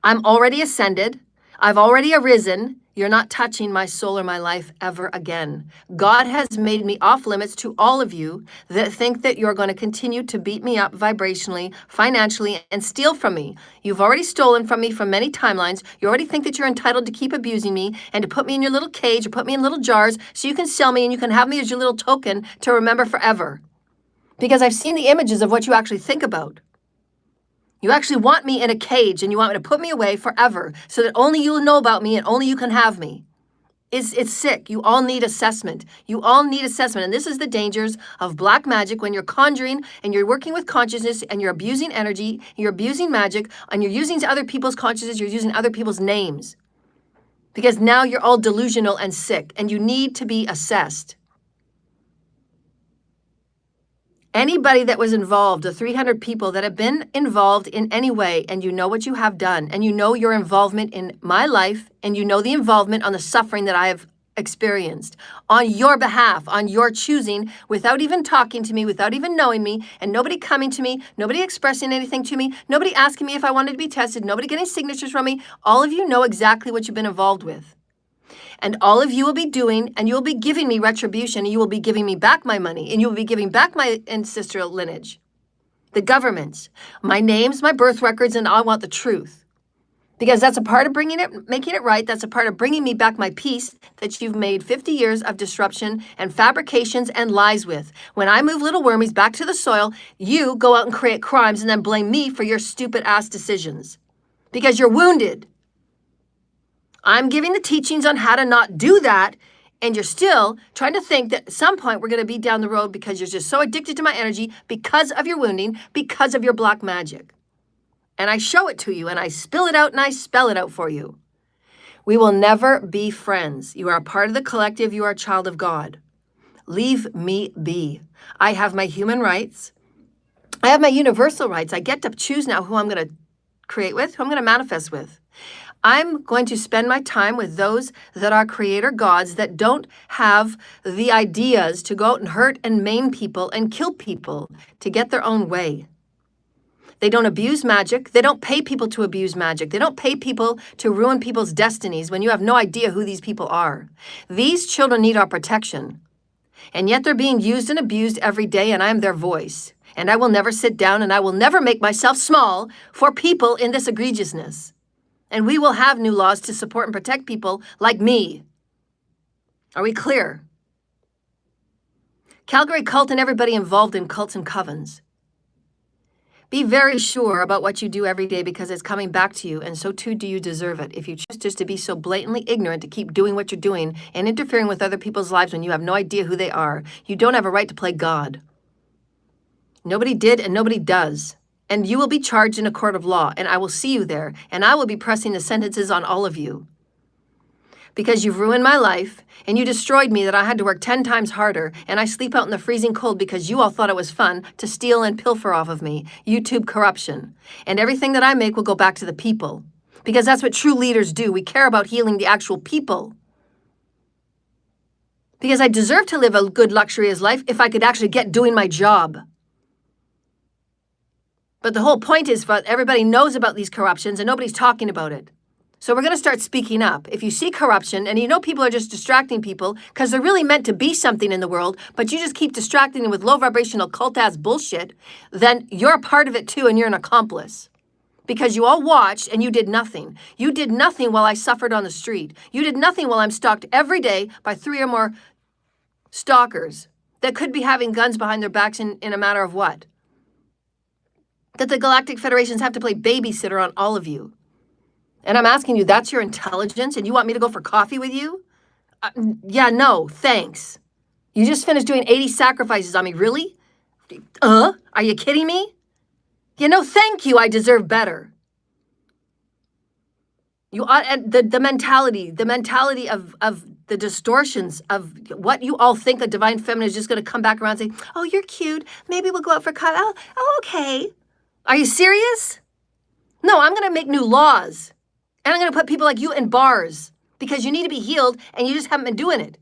I'm already ascended. I've already arisen. You're not touching my soul or my life ever again. God has made me off limits to all of you that think that you're going to continue to beat me up vibrationally, financially, and steal from me. You've already stolen from me from many timelines. You already think that you're entitled to keep abusing me and to put me in your little cage or put me in little jars so you can sell me and you can have me as your little token to remember forever. Because I've seen the images of what you actually think about. You actually want me in a cage and you want me to put me away forever so that only you'll know about me and only you can have me. It's sick. You all need assessment. You all need assessment. And this is the dangers of black magic when you're conjuring and you're working with consciousness and you're abusing energy, you're abusing magic, and you're using other people's consciousness, you're using other people's names. Because now you're all delusional and sick and you need to be assessed. Anybody that was involved, the 300 people that have been involved in any way, and you know what you have done, and you know your involvement in my life, and you know the involvement on the suffering that I have experienced on your behalf, on your choosing, without even talking to me, without even knowing me, and nobody coming to me, nobody expressing anything to me, nobody asking me if I wanted to be tested, nobody getting signatures from me. All of you know exactly what you've been involved with. And all of you will be doing, and you will be giving me retribution, and you will be giving me back my money, and you will be giving back my ancestral lineage, the governments, my names, my birth records, and I want the truth. Because that's a part of making it right. That's a part of bringing me back my peace that you've made 50 years of disruption and fabrications and lies with. When I move little wormies back to the soil, you go out and create crimes and then blame me for your stupid ass decisions. Because you're wounded. I'm giving the teachings on how to not do that, and you're still trying to think that at some point we're going to be down the road because you're just so addicted to my energy because of your wounding, because of your black magic. And I show it to you, and I spill it out, and I spell it out for you. We will never be friends. You are a part of the collective. You are a child of God. Leave me be. I have my human rights. I have my universal rights. I get to choose now who I'm going to create with, who I'm going to manifest with. I'm going to spend my time with those that are creator gods that don't have the ideas to go out and hurt and maim people and kill people to get their own way. They don't abuse magic. They don't pay people to abuse magic. They don't pay people to ruin people's destinies when you have no idea who these people are. These children need our protection. And yet they're being used and abused every day, and I am their voice. And I will never sit down, and I will never make myself small for people in this egregiousness. And we will have new laws to support and protect people like me. Are we clear? Calgary cult and everybody involved in cults and covens. Be very sure about what you do every day because it's coming back to you, and so too do you deserve it. If you choose just to be so blatantly ignorant to keep doing what you're doing and interfering with other people's lives when you have no idea who they are, you don't have a right to play God. Nobody did and nobody does. And you will be charged in a court of law, and I will see you there, and I will be pressing the sentences on all of you. Because you've ruined my life, and you destroyed me that I had to work 10 times harder, and I sleep out in the freezing cold because you all thought it was fun to steal and pilfer off of me. YouTube corruption. And everything that I make will go back to the people. Because that's what true leaders do. We care about healing the actual people. Because I deserve to live a good luxurious life if I could actually get doing my job. But the whole point is that everybody knows about these corruptions and nobody's talking about it. So we're going to start speaking up. If you see corruption and you know people are just distracting people because they're really meant to be something in the world, but you just keep distracting them with low vibrational cult-ass bullshit, then you're a part of it too and you're an accomplice. Because you all watched and you did nothing. You did nothing while I suffered on the street. You did nothing while I'm stalked every day by 3 or more stalkers. that could be having guns behind their backs in a matter of what? That the Galactic Federations have to play babysitter on all of you. And I'm asking you, that's your intelligence? And you want me to go for coffee with you? Yeah, no, thanks. You just finished doing 80 sacrifices on me. Really? Are you kidding me? Yeah, no, thank you. I deserve better. You ought, and the mentality of the distortions of what you all think a divine feminine is just going to come back around and say, oh, you're cute. Maybe we'll go out for coffee. Oh, okay. Are you serious? No, I'm going to make new laws. And I'm going to put people like you in bars because you need to be healed and you just haven't been doing it.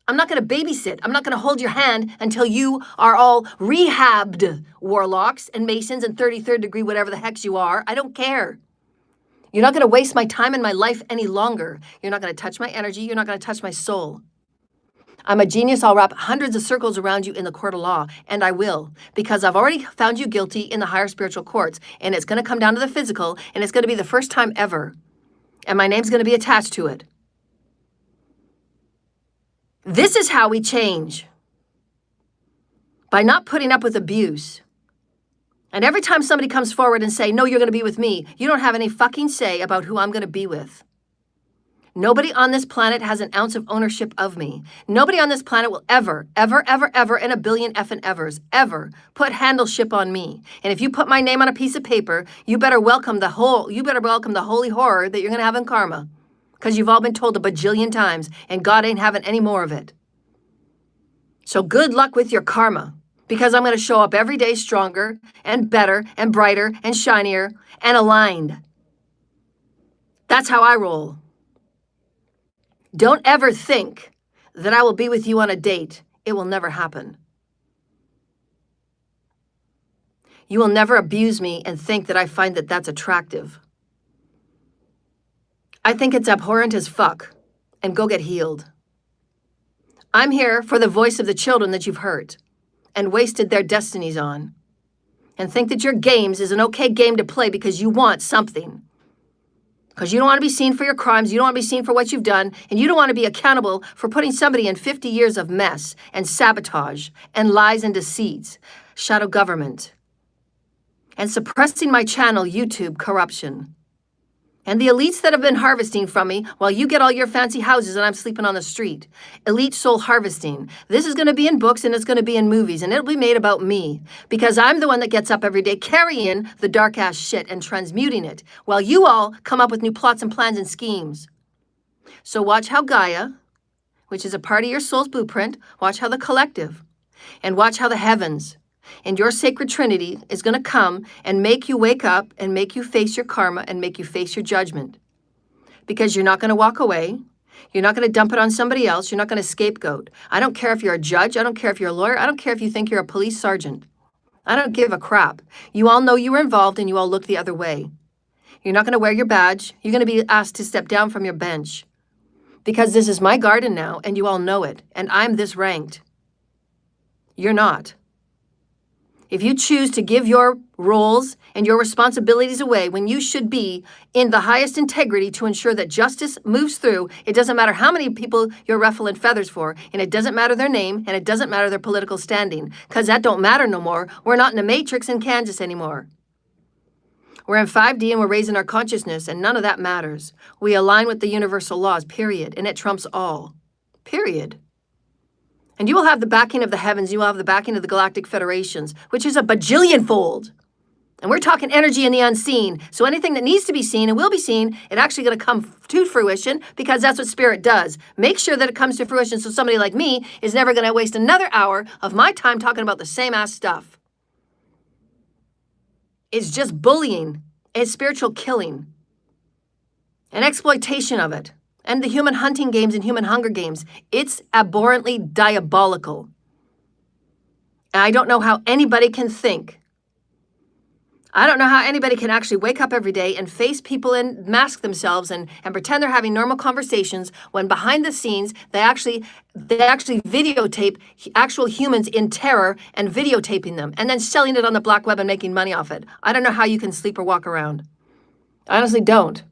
I'm not going to babysit. I'm not going to hold your hand until you are all rehabbed warlocks and masons and 33rd degree, whatever the heck you are. I don't care. You're not going to waste my time and my life any longer. You're not going to touch my energy. You're not going to touch my soul. I'm a genius. I'll wrap hundreds of circles around you in the court of law, and I will, because I've already found you guilty in the higher spiritual courts, and it's going to come down to the physical, and it's going to be the first time ever, and my name's going to be attached to it. This is how we change. By not putting up with abuse. And every time somebody comes forward and say, no, you're going to be with me, you don't have any fucking say about who I'm going to be with. Nobody on this planet has an ounce of ownership of me. Nobody on this planet will ever, ever, ever, ever, in a billion effing evers, ever put handleship on me. And if you put my name on a piece of paper, you better welcome the holy horror that you're going to have in karma. Because you've all been told a bajillion times, and God ain't having any more of it. So good luck with your karma. Because I'm going to show up every day stronger and better and brighter and shinier and aligned. That's how I roll. Don't ever think that I will be with you on a date. It will never happen. You will never abuse me and think that I find that that's attractive. I think it's abhorrent as fuck. And go get healed. I'm here for the voice of the children that you've hurt and wasted their destinies on, and think that your games is an okay game to play because you want something. Because you don't want to be seen for your crimes, you don't want to be seen for what you've done, and you don't want to be accountable for putting somebody in 50 years of mess and sabotage and lies and deceits, shadow government, and suppressing my channel, YouTube corruption. And the elites that have been harvesting from me while you get all your fancy houses and I'm sleeping on the street. Elite soul harvesting. This is going to be in books and it's going to be in movies and it'll be made about me because I'm the one that gets up every day carrying the dark ass shit and transmuting it while you all come up with new plots and plans and schemes. So watch how Gaia, which is a part of your soul's blueprint, watch how the collective, and watch how the heavens and your sacred trinity is going to come and make you wake up and make you face your karma and make you face your judgment. Because you're not going to walk away. You're not going to dump it on somebody else. You're not going to scapegoat. I don't care if you're a judge. I don't care if you're a lawyer. I don't care if you think you're a police sergeant. I don't give a crap. You all know you were involved and you all look the other way. You're not going to wear your badge. You're going to be asked to step down from your bench. Because this is my garden now and you all know it. And I'm this ranked. You're not. If you choose to give your roles and your responsibilities away when you should be in the highest integrity to ensure that justice moves through, it doesn't matter how many people you're ruffling feathers for, and it doesn't matter their name, and it doesn't matter their political standing, because that don't matter no more. We're not in a matrix in Kansas anymore. We're in 5D and we're raising our consciousness, and none of that matters. We align with the universal laws, period, and it trumps all, period. And you will have the backing of the heavens, you will have the backing of the Galactic Federations, which is a bajillion-fold. And we're talking energy in the unseen. So anything that needs to be seen and will be seen, it's actually going to come to fruition because that's what Spirit does. Make sure that it comes to fruition so somebody like me is never going to waste another hour of my time talking about the same ass stuff. It's just bullying. It's spiritual killing. And exploitation of it. And the human hunting games and human hunger games. It's abhorrently diabolical. And I don't know how anybody can think. I don't know how anybody can actually wake up every day and face people and mask themselves and pretend they're having normal conversations when behind the scenes they actually videotape actual humans in terror and videotaping them and then selling it on the black web and making money off it. I don't know how you can sleep or walk around. I honestly don't.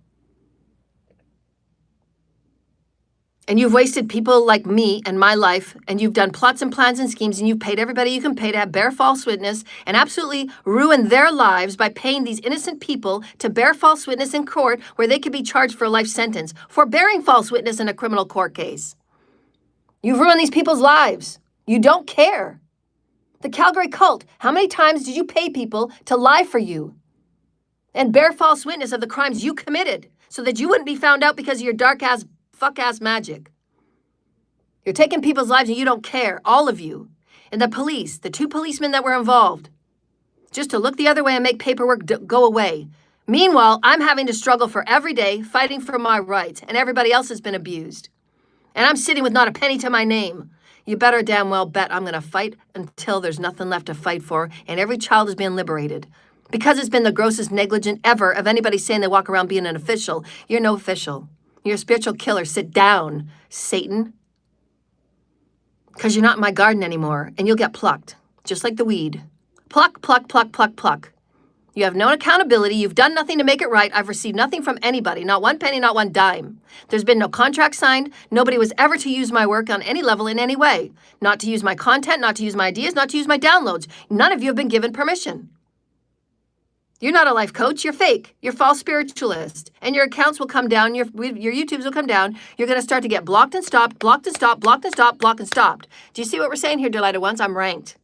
And you've wasted people like me and my life, and you've done plots and plans and schemes, and you've paid everybody you can pay to have bear false witness and absolutely ruin their lives by paying these innocent people to bear false witness in court where they could be charged for a life sentence for bearing false witness in a criminal court case. You've ruined these people's lives. You don't care. The Calgary cult, how many times did you pay people to lie for you and bear false witness of the crimes you committed so that you wouldn't be found out because of your dark-ass, fuck-ass magic? You're taking people's lives and you don't care, all of you. And the police, the 2 policemen that were involved, just to look the other way and make paperwork go away. Meanwhile, I'm having to struggle for every day, fighting for my rights, and everybody else has been abused. And I'm sitting with not a penny to my name. You better damn well bet I'm going to fight until there's nothing left to fight for, and every child is being liberated. Because it's been the grossest negligence ever of anybody saying they walk around being an official. You're no official. You're a spiritual killer. Sit down, Satan. Because you're not in my garden anymore, and you'll get plucked, just like the weed. Pluck, pluck, pluck, pluck, pluck. You have no accountability. You've done nothing to make it right. I've received nothing from anybody, not one penny, not one dime. There's been no contract signed. Nobody was ever to use my work on any level in any way. Not to use my content, not to use my ideas, not to use my downloads. None of you have been given permission. You're not a life coach. You're fake. You're false spiritualist. And your accounts will come down. Your YouTubes will come down. You're going to start to get blocked and stopped, blocked and stopped, blocked and stopped, blocked and stopped. Do you see what we're saying here, delighted ones? I'm ranked.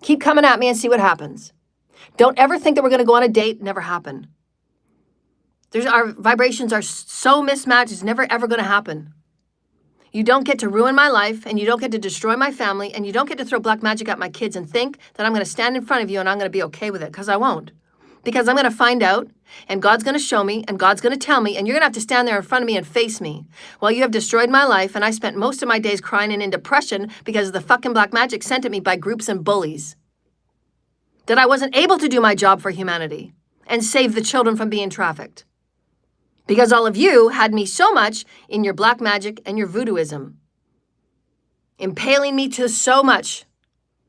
Keep coming at me and see what happens. Don't ever think that we're going to go on a date. Never happen. Our vibrations are so mismatched. It's never, ever going to happen. You don't get to ruin my life, and you don't get to destroy my family, and you don't get to throw black magic at my kids and think that I'm going to stand in front of you and I'm going to be okay with it, because I won't. Because I'm going to find out, and God's going to show me, and God's going to tell me, and you're going to have to stand there in front of me and face me. Well, you have destroyed my life, and I spent most of my days crying and in depression because of the fucking black magic sent at me by groups and bullies. That I wasn't able to do my job for humanity and save the children from being trafficked. Because all of you had me so much in your black magic and your voodooism, impaling me to so much,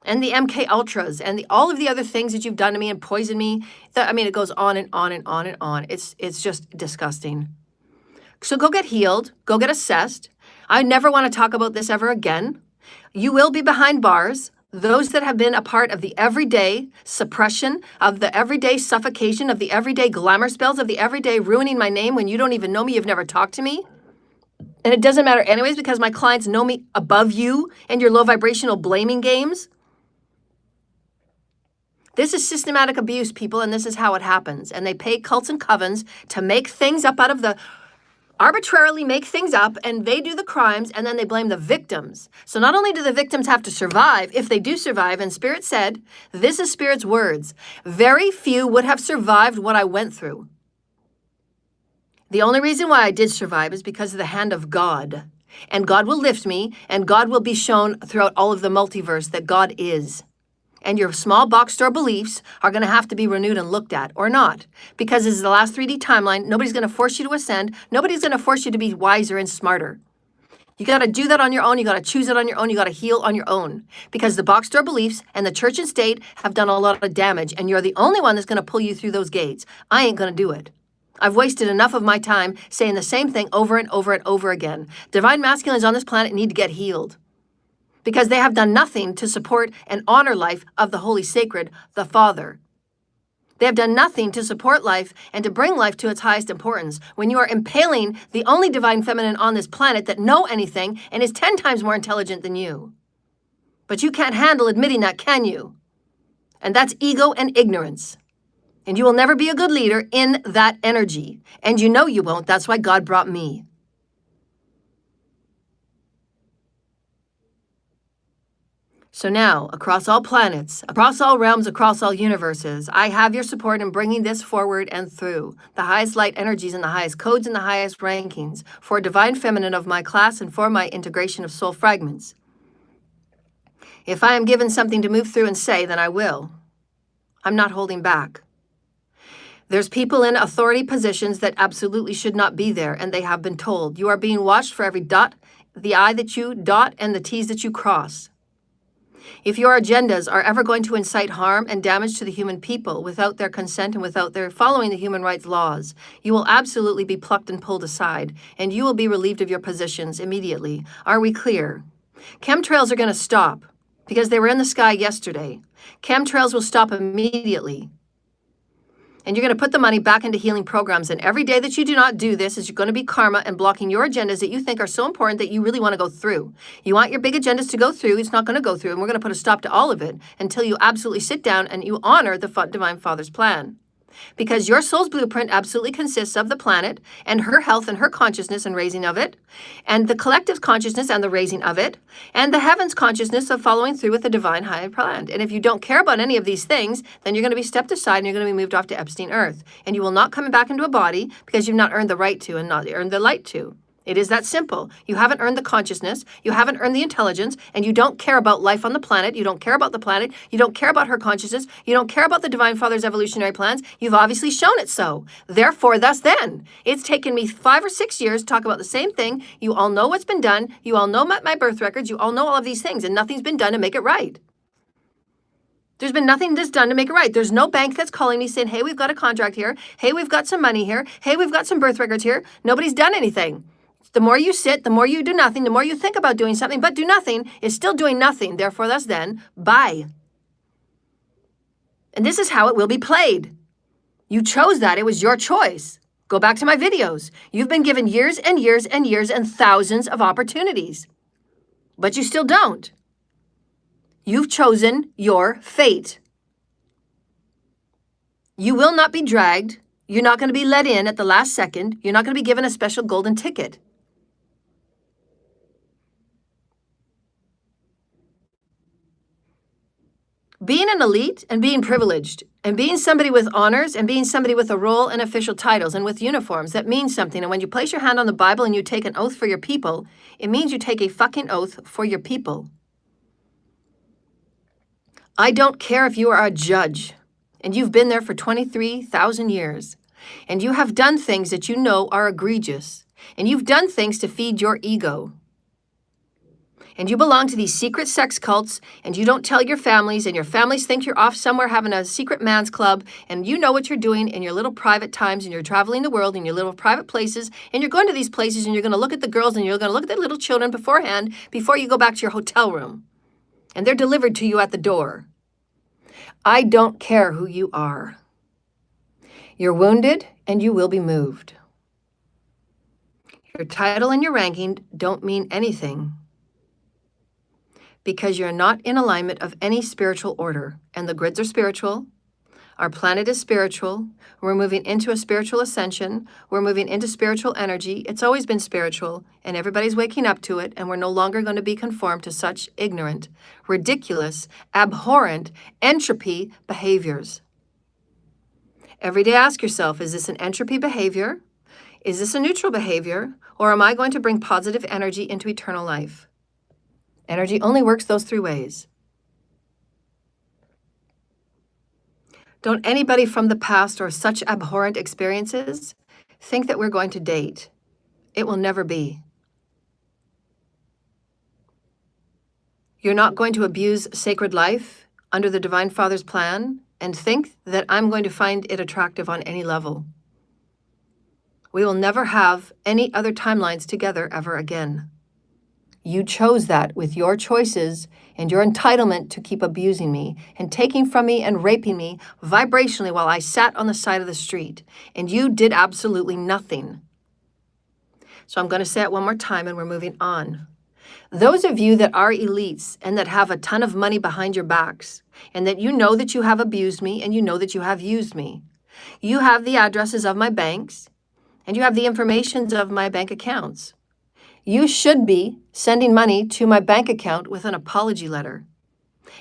and the MK Ultras and all of the other things that you've done to me and poisoned me. It goes on and on and on and on. It's just disgusting. So go get healed. Go get assessed. I never want to talk about this ever again. You will be behind bars. Those that have been a part of the everyday suppression, of the everyday suffocation, of the everyday glamour spells, of the everyday ruining my name when you don't even know me, you've never talked to me. And it doesn't matter anyways because my clients know me above you and your low vibrational blaming games. This is systematic abuse, people, and this is how it happens. And they pay cults and covens to make things up arbitrarily make things up, and they do the crimes, and then they blame the victims. So not only do the victims have to survive, if they do survive, and Spirit said, this is Spirit's words, very few would have survived what I went through. The only reason why I did survive is because of the hand of God. And God will lift me, and God will be shown throughout all of the multiverse that God is. And your small box store beliefs are going to have to be renewed and looked at, or not. Because this is the last 3D timeline. Nobody's going to force you to ascend. Nobody's going to force you to be wiser and smarter. You got to do that on your own. You got to choose it on your own. You got to heal on your own. Because the box store beliefs and the church and state have done a lot of damage. And you're the only one that's going to pull you through those gates. I ain't going to do it. I've wasted enough of my time saying the same thing over and over and over again. Divine masculines on this planet need to get healed. Because they have done nothing to support and honor life of the Holy Sacred, the Father. They have done nothing to support life and to bring life to its highest importance when you are impaling the only divine feminine on this planet that know anything and is 10 times more intelligent than you. But you can't handle admitting that, can you? And that's ego and ignorance. And you will never be a good leader in that energy. And you know you won't. That's why God brought me. So now, across all planets, across all realms, across all universes, I have your support in bringing this forward and through the highest light energies and the highest codes and the highest rankings for divine feminine of my class and for my integration of soul fragments. If I am given something to move through and say, then I will. I'm not holding back. There's people in authority positions that absolutely should not be there, and they have been told. You are being watched for every dot, the I that you dot, and the T's that you cross. If your agendas are ever going to incite harm and damage to the human people without their consent and without their following the human rights laws, you will absolutely be plucked and pulled aside, and you will be relieved of your positions immediately. Are we clear? Chemtrails are going to stop because they were in the sky yesterday. Chemtrails will stop immediately. And you're going to put the money back into healing programs. And every day that you do not do this is going to be karma and blocking your agendas that you think are so important that you really want to go through. You want your big agendas to go through. It's not going to go through. And we're going to put a stop to all of it until you absolutely sit down and you honor the Divine Father's plan. Because your soul's blueprint absolutely consists of the planet and her health and her consciousness and raising of it, and the collective consciousness and the raising of it, and the heavens consciousness of following through with the divine high plan. And if you don't care about any of these things, then you're going to be stepped aside and you're going to be moved off to Epstein Earth. And you will not come back into a body because you've not earned the right to and not earned the light to. It is that simple. You haven't earned the consciousness, you haven't earned the intelligence, and you don't care about life on the planet, you don't care about the planet, you don't care about her consciousness, you don't care about the Divine Father's evolutionary plans. You've obviously shown it so. Therefore, thus then, it's taken me 5 or 6 years to talk about the same thing. You all know what's been done, you all know my birth records, you all know all of these things, and nothing's been done to make it right. There's been nothing that's done to make it right. There's no bank that's calling me saying, hey, we've got a contract here, hey, we've got some money here, hey, we've got some birth records here. Nobody's done anything. The more you sit, the more you do nothing, the more you think about doing something, but do nothing is still doing nothing. Therefore, thus then, bye. And this is how it will be played. You chose that. It was your choice. Go back to my videos. You've been given years and years and years and thousands of opportunities, but you still don't. You've chosen your fate. You will not be dragged. You're not going to be let in at the last second. You're not going to be given a special golden ticket. Being an elite and being privileged and being somebody with honors and being somebody with a role and official titles and with uniforms, that means something. And when you place your hand on the Bible and you take an oath for your people, it means you take a fucking oath for your people. I don't care if you are a judge and you've been there for 23,000 years and you have done things that you know are egregious and you've done things to feed your ego. And you belong to these secret sex cults, and you don't tell your families, and your families think you're off somewhere having a secret man's club, and you know what you're doing in your little private times, and you're traveling the world in your little private places, and you're going to these places, and you're going to look at the girls, and you're going to look at the little children beforehand, before you go back to your hotel room. And they're delivered to you at the door. I don't care who you are. You're wounded, and you will be moved. Your title and your ranking don't mean anything, because you're not in alignment of any spiritual order. And the grids are spiritual. Our planet is spiritual. We're moving into a spiritual ascension. We're moving into spiritual energy. It's always been spiritual, and everybody's waking up to it, and we're no longer going to be conformed to such ignorant, ridiculous, abhorrent, entropy behaviors. Every day ask yourself, is this an entropy behavior? Is this a neutral behavior? Or am I going to bring positive energy into eternal life? Energy only works those 3 ways. Don't anybody from the past or such abhorrent experiences think that we're going to date. It will never be. You're not going to abuse sacred life under the Divine Father's plan and think that I'm going to find it attractive on any level. We will never have any other timelines together ever again. You chose that with your choices and your entitlement to keep abusing me and taking from me and raping me vibrationally while I sat on the side of the street. And you did absolutely nothing. So I'm going to say it one more time and we're moving on. Those of you that are elites and that have a ton of money behind your backs and that you know that you have abused me and you know that you have used me. You have the addresses of my banks and you have the information of my bank accounts. You should be sending money to my bank account with an apology letter.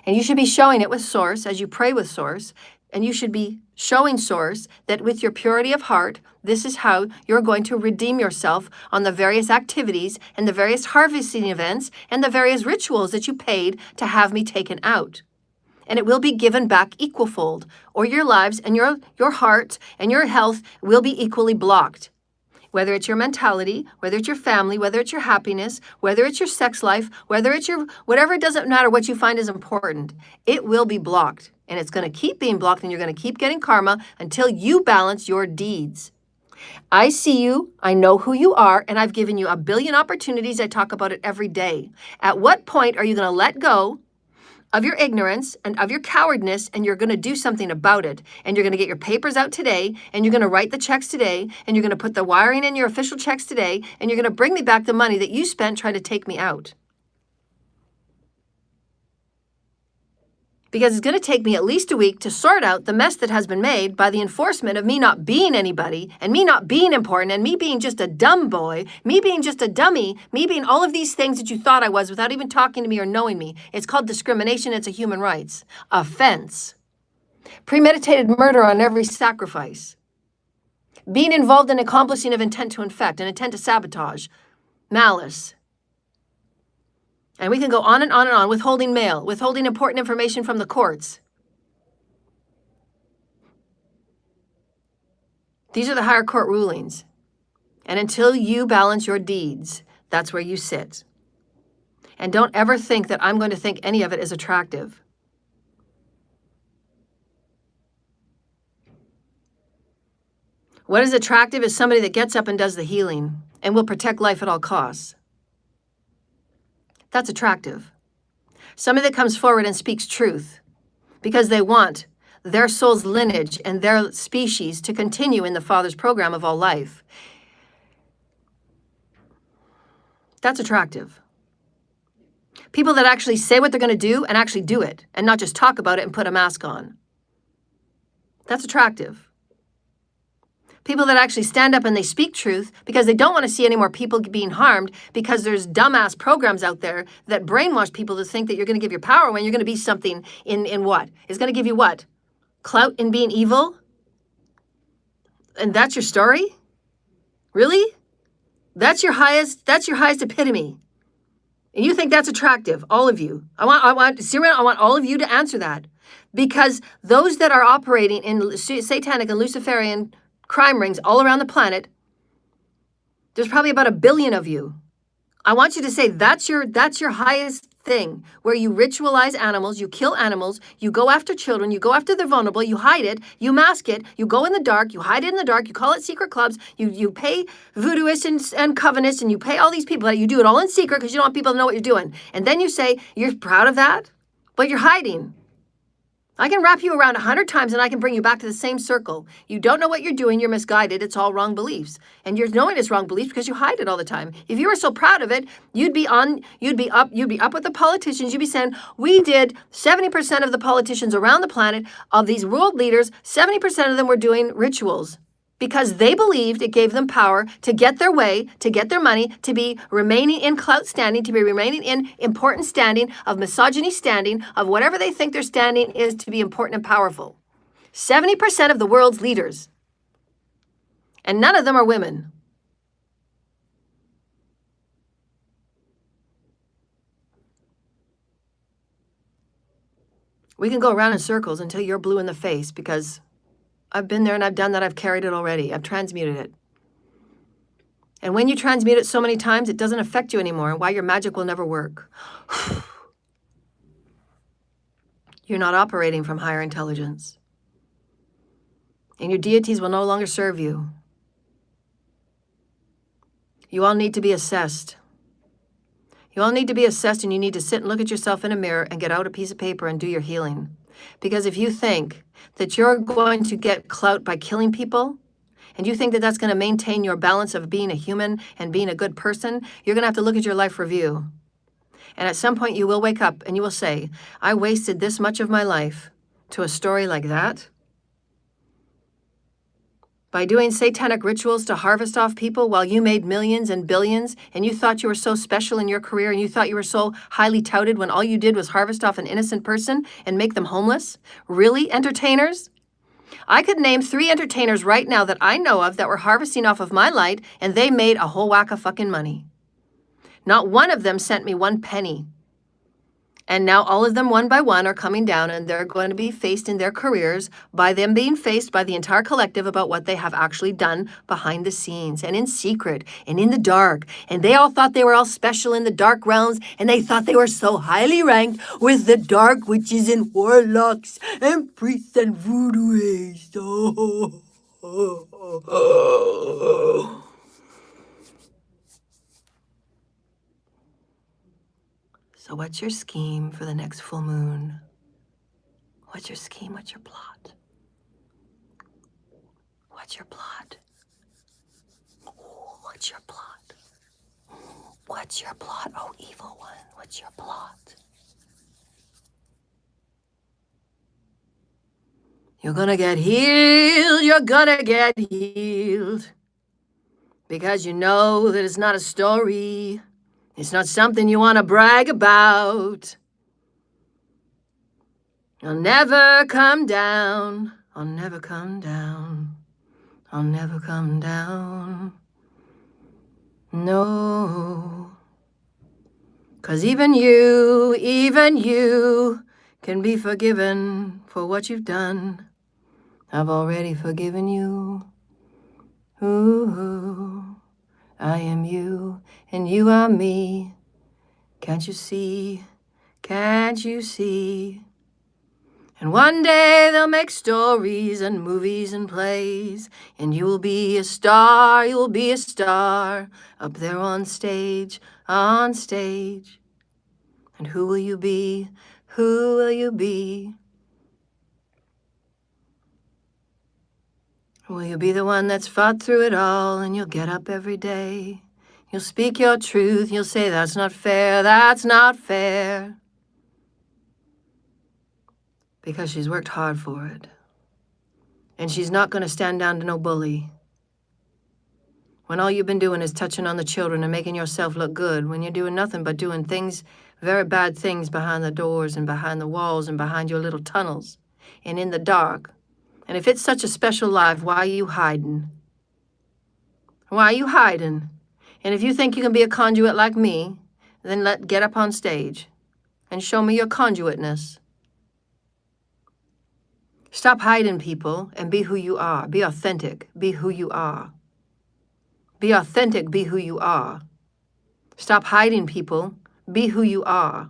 And you should be showing it with Source as you pray with Source. And you should be showing Source that with your purity of heart, this is how you're going to redeem yourself on the various activities and the various harvesting events and the various rituals that you paid to have me taken out. And it will be given back equalfold, or your lives and your heart and your health will be equally blocked. whether it's your mentality, whether it's your family, whether it's your happiness, whether it's your sex life, whether it's your whatever, it doesn't matter what you find is important, it will be blocked. And it's going to keep being blocked, and you're going to keep getting karma until you balance your deeds. I see you, I know who you are, and I've given you a billion opportunities. I talk about it every day. At what point are you going to let go of your ignorance and of your cowardness, and you're going to do something about it? And you're going to get your papers out today, and you're going to write the checks today, and you're going to put the wiring in your official checks today, and you're going to bring me back the money that you spent trying to take me out. Because it's going to take me at least a week to sort out the mess that has been made by the enforcement of me not being anybody, and me not being important, and me being just a dumb boy, me being just a dummy, me being all of these things that you thought I was without even talking to me or knowing me. It's called discrimination. It's a human rights offense. Premeditated murder on every sacrifice. Being involved in accomplishing of intent to infect, an intent to sabotage, malice. And we can go on and on and on. Withholding mail, withholding important information from the courts. These are the higher court rulings. And until you balance your deeds, that's where you sit. And don't ever think that I'm going to think any of it is attractive. What is attractive is somebody that gets up and does the healing and will protect life at all costs. That's attractive. Somebody that comes forward and speaks truth because they want their soul's lineage and their species to continue in the Father's program of all life. That's attractive. People that actually say what they're going to do and actually do it, and not just talk about it and put a mask on. That's attractive. People that actually stand up and they speak truth because they don't want to see any more people being harmed, because there's dumbass programs out there that brainwash people to think that you're going to give your power when you're going to be something in what? It's going to give you what? Clout in being evil? And that's your story? Really? That's your highest epitome. And you think that's attractive, all of you. I want all of you to answer that. Because those that are operating in satanic and Luciferian crime rings all around the planet, there's probably about 1 billion of you. I want you to say that's your highest thing, where you ritualize animals, you kill animals, you go after children, you go after the vulnerable, you hide it, you mask it, you go in the dark, you hide it in the dark, you call it secret clubs, you pay voodooists and covenants, and you pay all these people, you do it all in secret because you don't want people to know what you're doing. And then you say you're proud of that, but you're hiding. I can wrap you around 100 times and I can bring you back to the same circle. You don't know what you're doing. You're misguided. It's all wrong beliefs. And you're knowing it's wrong beliefs because you hide it all the time. If you were so proud of it, you'd be up with the politicians. You'd be saying, we did 70% of the politicians around the planet, of these world leaders, 70% of them were doing rituals because they believed it gave them power to get their way, to get their money, to be remaining in clout standing, to be remaining in important standing, of misogyny standing, of whatever they think their standing is to be important and powerful. 70% of the world's leaders. And none of them are women. We can go around in circles until you're blue in the face, because I've been there and I've done that. I've carried it already. I've transmuted it. And when you transmute it so many times, it doesn't affect you anymore, and why your magic will never work. You're not operating from higher intelligence. And your deities will no longer serve you. You all need to be assessed. You all need to be assessed, and you need to sit and look at yourself in a mirror and get out a piece of paper and do your healing. Because if you think that you're going to get clout by killing people, and you think that that's going to maintain your balance of being a human and being a good person, you're going to have to look at your life review. And at some point you will wake up and you will say, I wasted this much of my life to a story like that? By doing satanic rituals to harvest off people while you made millions and billions, and you thought you were so special in your career, and you thought you were so highly touted when all you did was harvest off an innocent person and make them homeless? Really, entertainers? I could name 3 entertainers right now that I know of that were harvesting off of my light, and they made a whole whack of fucking money. Not one of them sent me 1 penny. And now all of them one by one are coming down, and they're going to be faced in their careers by them being faced by the entire collective about what they have actually done behind the scenes and in secret and in the dark. And they all thought they were all special in the dark realms, and they thought they were so highly ranked with the dark witches and warlocks and priests and voodooists. Oh. So what's your scheme for the next full moon? What's your scheme? What's your plot? What's your plot? What's your plot? What's your plot, oh evil one? What's your plot? You're gonna get healed. You're gonna get healed. Because you know that it's not a story. It's not something you want to brag about. I'll never come down. I'll never come down. I'll never come down. No. 'Cause even you can be forgiven for what you've done. I've already forgiven you. Ooh, I am you and you are me. Can't you see? Can't you see? And one day they'll make stories and movies and plays, and you'll be a star, you'll be a star, up there on stage, on stage. And who will you be? Who will you be? Will you be the one that's fought through it all, and you'll get up every day? You'll speak your truth, you'll say that's not fair, that's not fair. Because she's worked hard for it. And she's not going to stand down to no bully. When all you've been doing is touching on the children and making yourself look good, when you're doing nothing but doing things, very bad things behind the doors and behind the walls and behind your little tunnels and in the dark. And if it's such a special life, why are you hiding? Why are you hiding? And if you think you can be a conduit like me, then get up on stage and show me your conduitness. Stop hiding, people, and be who you are. Be authentic. Be who you are. Be authentic. Be who you are. Stop hiding, people. Be who you are.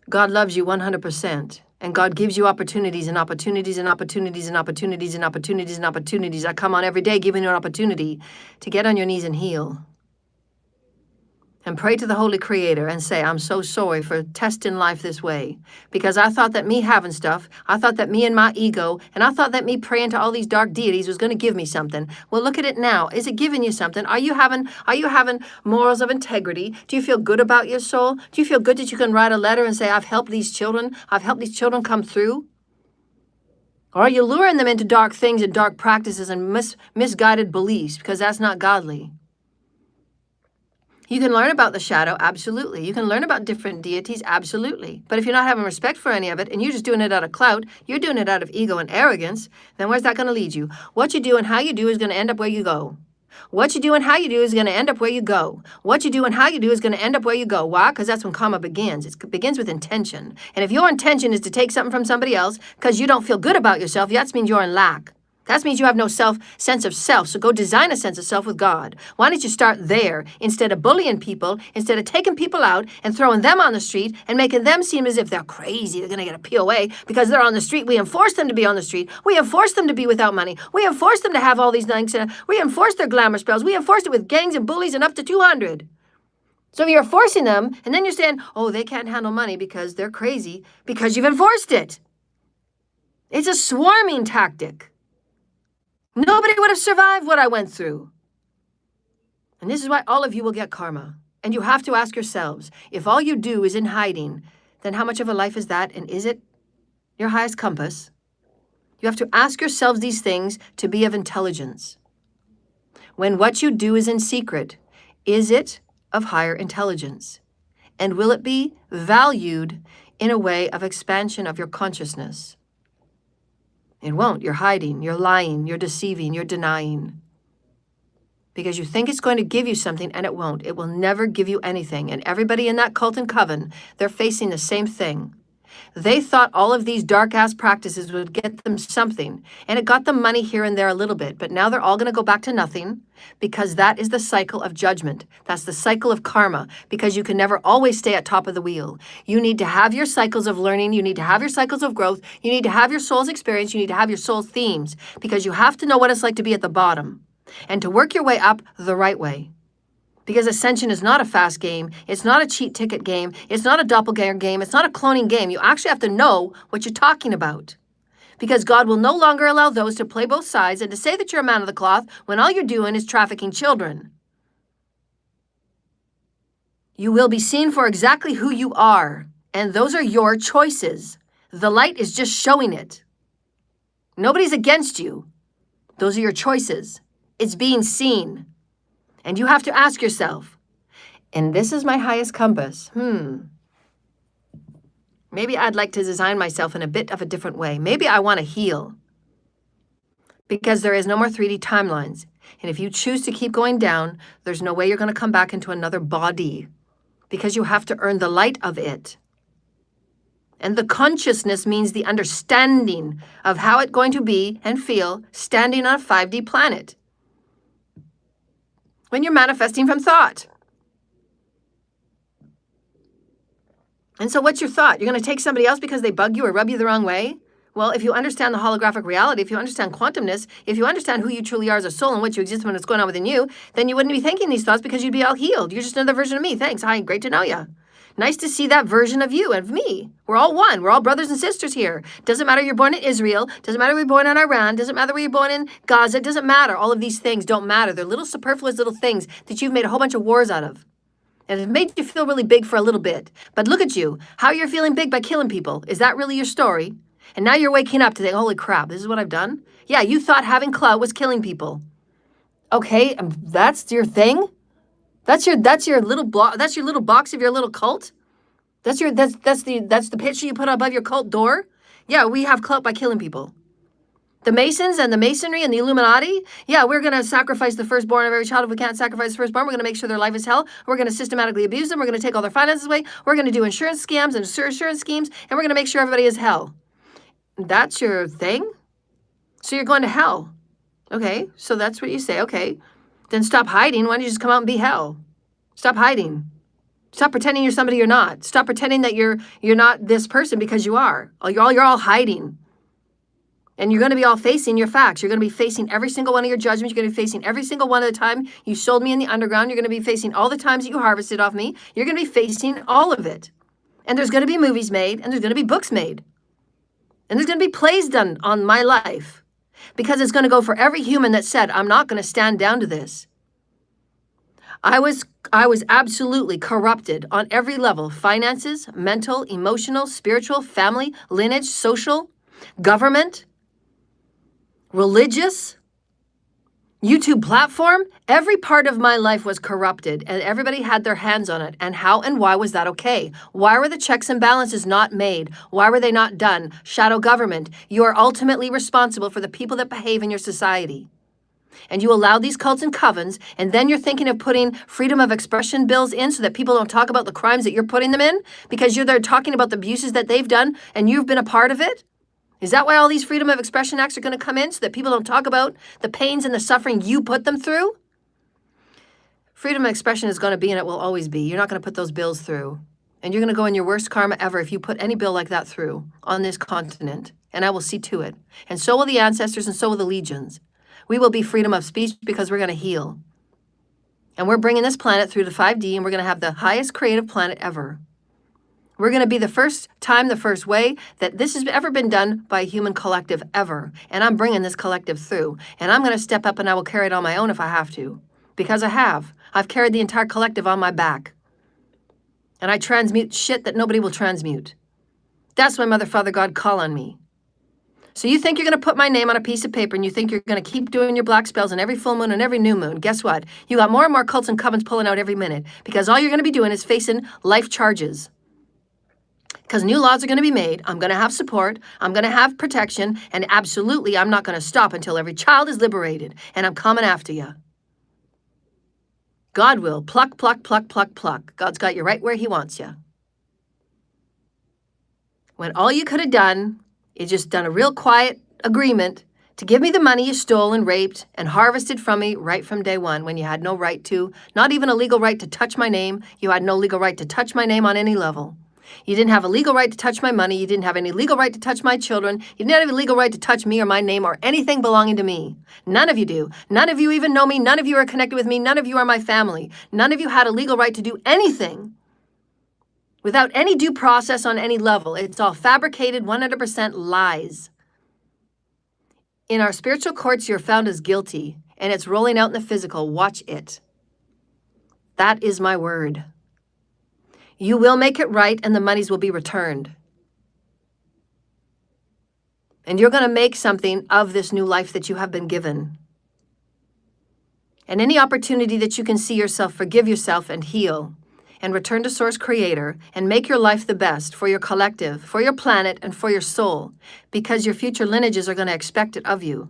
God loves you 100%, and God gives you opportunities and opportunities and opportunities and opportunities and opportunities and opportunities. I come on every day giving you an opportunity to get on your knees and heal. And pray to the Holy Creator and say, I'm so sorry for testing life this way. Because I thought that me having stuff, I thought that me and my ego, and I thought that me praying to all these dark deities was going to give me something. Well, look at it now. Is it giving you something? Are you having morals of integrity? Do you feel good about your soul? Do you feel good that you can write a letter and say, I've helped these children. I've helped these children come through? Or are you luring them into dark things and dark practices and misguided beliefs? Because that's not godly. You can learn about the shadow, absolutely. You can learn about different deities, absolutely. But if you're not having respect for any of it and you're just doing it out of clout, you're doing it out of ego and arrogance, then where's that going to lead you? What you do and how you do is going to end up where you go. What you do and how you do is going to end up where you go. What you do and how you do is going to end up where you go. Why? Because that's when karma begins. It begins with intention. And if your intention is to take something from somebody else because you don't feel good about yourself, that means you're in lack. That means you have no sense of self. So go design a sense of self with God. Why don't you start there instead of bullying people, instead of taking people out and throwing them on the street and making them seem as if they're crazy, they're going to get a POA because they're on the street. We enforce them to be on the street. We enforce them to be without money. We enforce them to have all these things. We enforce their glamour spells. We enforce it with gangs and bullies and up to 200. So you're forcing them, and then you're saying, oh, they can't handle money because they're crazy because you've enforced it. It's a swarming tactic. Nobody would have survived what I went through. And this is why all of you will get karma. And you have to ask yourselves, if all you do is in hiding, then how much of a life is that? And is it your highest compass? You have to ask yourselves these things to be of intelligence. When what you do is in secret, is it of higher intelligence? And will it be valued in a way of expansion of your consciousness? It won't. You're hiding, you're lying, you're deceiving, you're denying. because you think it's going to give you something, and it won't. It will never give you anything. And everybody in that cult and coven, they're facing the same thing. They thought all of these dark-ass practices would get them something, and it got them money here and there a little bit, but now they're all going to go back to nothing, because that is the cycle of judgment. That's the cycle of karma, because you can never always stay at top of the wheel. You need to have your cycles of learning. You need to have your cycles of growth. You need to have your soul's experience. You need to have your soul's themes, because you have to know what it's like to be at the bottom and to work your way up the right way. Because ascension is not a fast game. It's not a cheat ticket game. It's not a doppelganger game. It's not a cloning game. You actually have to know what you're talking about. Because God will no longer allow those to play both sides and to say that you're a man of the cloth when all you're doing is trafficking children. You will be seen for exactly who you are, and those are your choices. The light is just showing it. Nobody's against you. Those are your choices. It's being seen. And you have to ask yourself, and this is my highest compass. Maybe I'd like to design myself in a bit of a different way. Maybe I want to heal. Because there is no more 3D timelines. And if you choose to keep going down, there's no way you're going to come back into another body. Because you have to earn the light of it. And the consciousness means the understanding of how it's going to be and feel standing on a 5D planet. When you're manifesting from thought. And so what's your thought? You're going to take somebody else because they bug you or rub you the wrong way? Well, if you understand the holographic reality, if you understand quantumness, if you understand who you truly are as a soul and what you exist when it's going on within you, then you wouldn't be thinking these thoughts because you'd be all healed. You're just another version of me. Thanks. Hi, great to know you. Nice to see that version of you and of me. We're all one. We're all brothers and sisters here. Doesn't matter you're born in Israel. Doesn't matter you're born in Iran. Doesn't matter where you're born in Gaza. Doesn't matter. All of these things don't matter. They're little superfluous little things that you've made a whole bunch of wars out of. And it made you feel really big for a little bit. But look at you. How you're feeling big by killing people. Is that really your story? And now you're waking up to think, holy crap, this is what I've done? Yeah, you thought having clout was killing people. Okay, that's your thing? That's your little block. That's your little box of your little cult? That's the picture you put above your cult door? Yeah, we have clout by killing people. The Masons and the Masonry and the Illuminati, yeah, we're going to sacrifice the firstborn of every child. If we can't sacrifice the firstborn, we're going to make sure their life is hell. We're going to systematically abuse them. We're going to take all their finances away. We're going to do insurance scams and insurance schemes, and we're going to make sure everybody is hell. That's your thing? So you're going to hell. Okay, so that's what you say. Okay, then stop hiding. Why don't you just come out and be hell? Stop hiding. Stop pretending you're somebody you're not. Stop pretending that you're not this person because you are. You're all hiding. And you're going to be all facing your facts. You're going to be facing every single one of your judgments. You're going to be facing every single one of the time you sold me in the underground. You're going to be facing all the times that you harvested off me. You're going to be facing all of it. And there's going to be movies made, and there's going to be books made. And there's going to be plays done on my life. Because it's going to go for every human that said, I'm not going to stand down to this. I was absolutely corrupted on every level. Finances, mental, emotional, spiritual, family, lineage, social, government, religious, YouTube platform. Every part of my life was corrupted and everybody had their hands on it. And how and why was that okay? Why were the checks and balances not made? Why were they not done? Shadow government. You are ultimately responsible for the people that behave in your society. And you allow these cults and covens, and then you're thinking of putting freedom of expression bills in so that people don't talk about the crimes that you're putting them in because you're there talking about the abuses that they've done and you've been a part of it? Is that why all these freedom of expression acts are going to come in so that people don't talk about the pains and the suffering you put them through? Freedom of expression is going to be and it will always be. You're not going to put those bills through. And you're going to go in your worst karma ever if you put any bill like that through on this continent. And I will see to it. And so will the ancestors and so will the legions. We will be freedom of speech because we're going to heal. And we're bringing this planet through to 5D and we're going to have the highest creative planet ever. We're going to be the first time, the first way that this has ever been done by a human collective ever. And I'm bringing this collective through. And I'm going to step up and I will carry it on my own if I have to. Because I have. I've carried the entire collective on my back. And I transmute shit that nobody will transmute. That's why Mother, Father, God call on me. So you think you're going to put my name on a piece of paper and you think you're going to keep doing your black spells on every full moon and every new moon. Guess what? You got more and more cults and covens pulling out every minute because all you're going to be doing is facing life charges. Because new laws are going to be made. I'm going to have support. I'm going to have protection. And absolutely, I'm not going to stop until every child is liberated. And I'm coming after you. God will pluck, pluck, pluck, pluck, pluck. God's got you right where he wants you. When all you could have done is just done a real quiet agreement to give me the money you stole and raped and harvested from me right from day one when you had no right to, not even a legal right to touch my name. You had no legal right to touch my name on any level. You didn't have a legal right to touch my money. You didn't have any legal right to touch my children. You didn't have a legal right to touch me or my name or anything belonging to me. None of you do. None of you even know me. None of you are connected with me. None of you are my family. None of you had a legal right to do anything without any due process on any level. It's all fabricated, 100% lies. In our spiritual courts, you're found as guilty, and it's rolling out in the physical. Watch it. That is my word. You will make it right, and the monies will be returned. And you're going to make something of this new life that you have been given. And any opportunity that you can see yourself, forgive yourself and heal, and return to Source Creator, and make your life the best for your collective, for your planet, and for your soul, because your future lineages are going to expect it of you.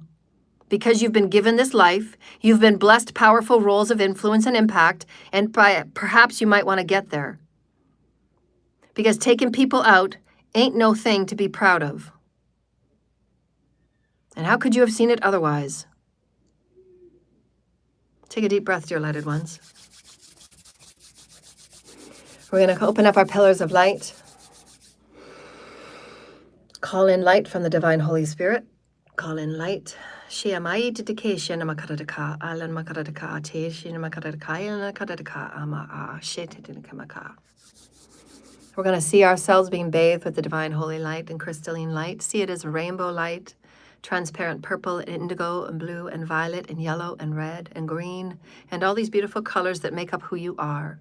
Because you've been given this life, you've been blessed powerful roles of influence and impact, and perhaps you might want to get there. Because taking people out ain't no thing to be proud of. And how could you have seen it otherwise? Take a deep breath, dear lighted ones. We're going to open up our pillars of light. Call in light from the Divine Holy Spirit. Call in light. We're going to see ourselves being bathed with the Divine Holy Light and crystalline light. See it as rainbow light, transparent purple and indigo and blue and violet and yellow and red and green, and all these beautiful colors that make up who you are.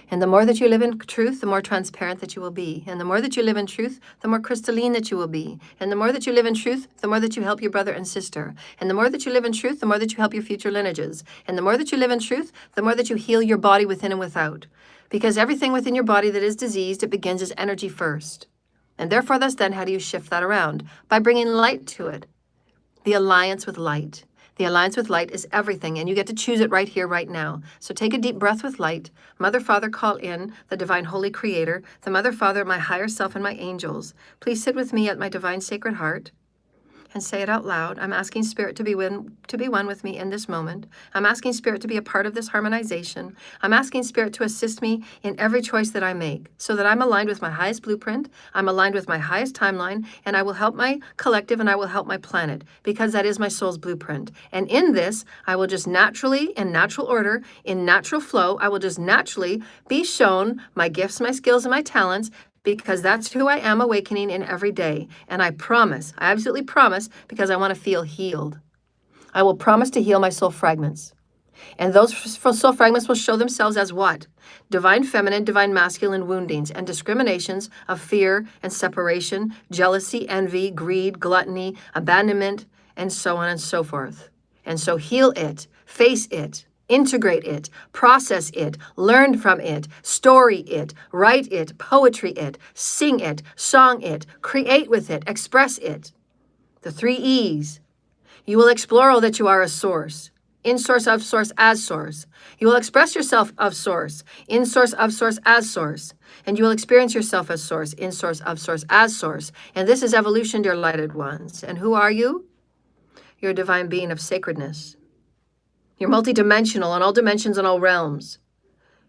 And the more that you live in truth, the more transparent that you will be. And the more that you live in truth, the more crystalline that you will be. And the more that you live in truth, the more that you help your brother and sister. And the more that you live in truth, the more that you help your future lineages. And the more that you live in truth, the more that you heal your body within and without. Because everything within your body that is diseased, it begins as energy first. And therefore, thus then, how do you shift that around? By bringing light to it. The alliance with light. The alliance with light is everything, and you get to choose it right here, right now. So take a deep breath with light. Mother, Father, call in the Divine Holy Creator, the Mother, Father, my higher self, and my angels. Please sit with me at my Divine Sacred Heart and say it out loud. I'm asking Spirit to be one with me in this moment. I'm asking Spirit to be a part of this harmonization. I'm asking Spirit to assist me in every choice that I make so that I'm aligned with my highest blueprint, I'm aligned with my highest timeline, and I will help my collective and I will help my planet because that is my soul's blueprint. And in this, I will just naturally, in natural order, in natural flow, I will just naturally be shown my gifts, my skills, and my talents because that's who I am awakening in every day. And I promise, I absolutely promise, because I want to feel healed. I will promise to heal my soul fragments. And those soul fragments will show themselves as what? Divine feminine, divine masculine woundings and discriminations of fear and separation, jealousy, envy, greed, gluttony, abandonment, and so on and so forth. And so heal it, face it, integrate it, process it, learn from it, story it, write it, poetry it, sing it, song it, create with it, express it. The 3 E's. You will explore all that you are as source, in source, of source, as source. You will express yourself of source, in source, of source, as source. And you will experience yourself as source, in source, of source, as source. And this is evolution, dear lighted ones. And who are you? You're a divine being of sacredness. You're multidimensional on all dimensions and all realms.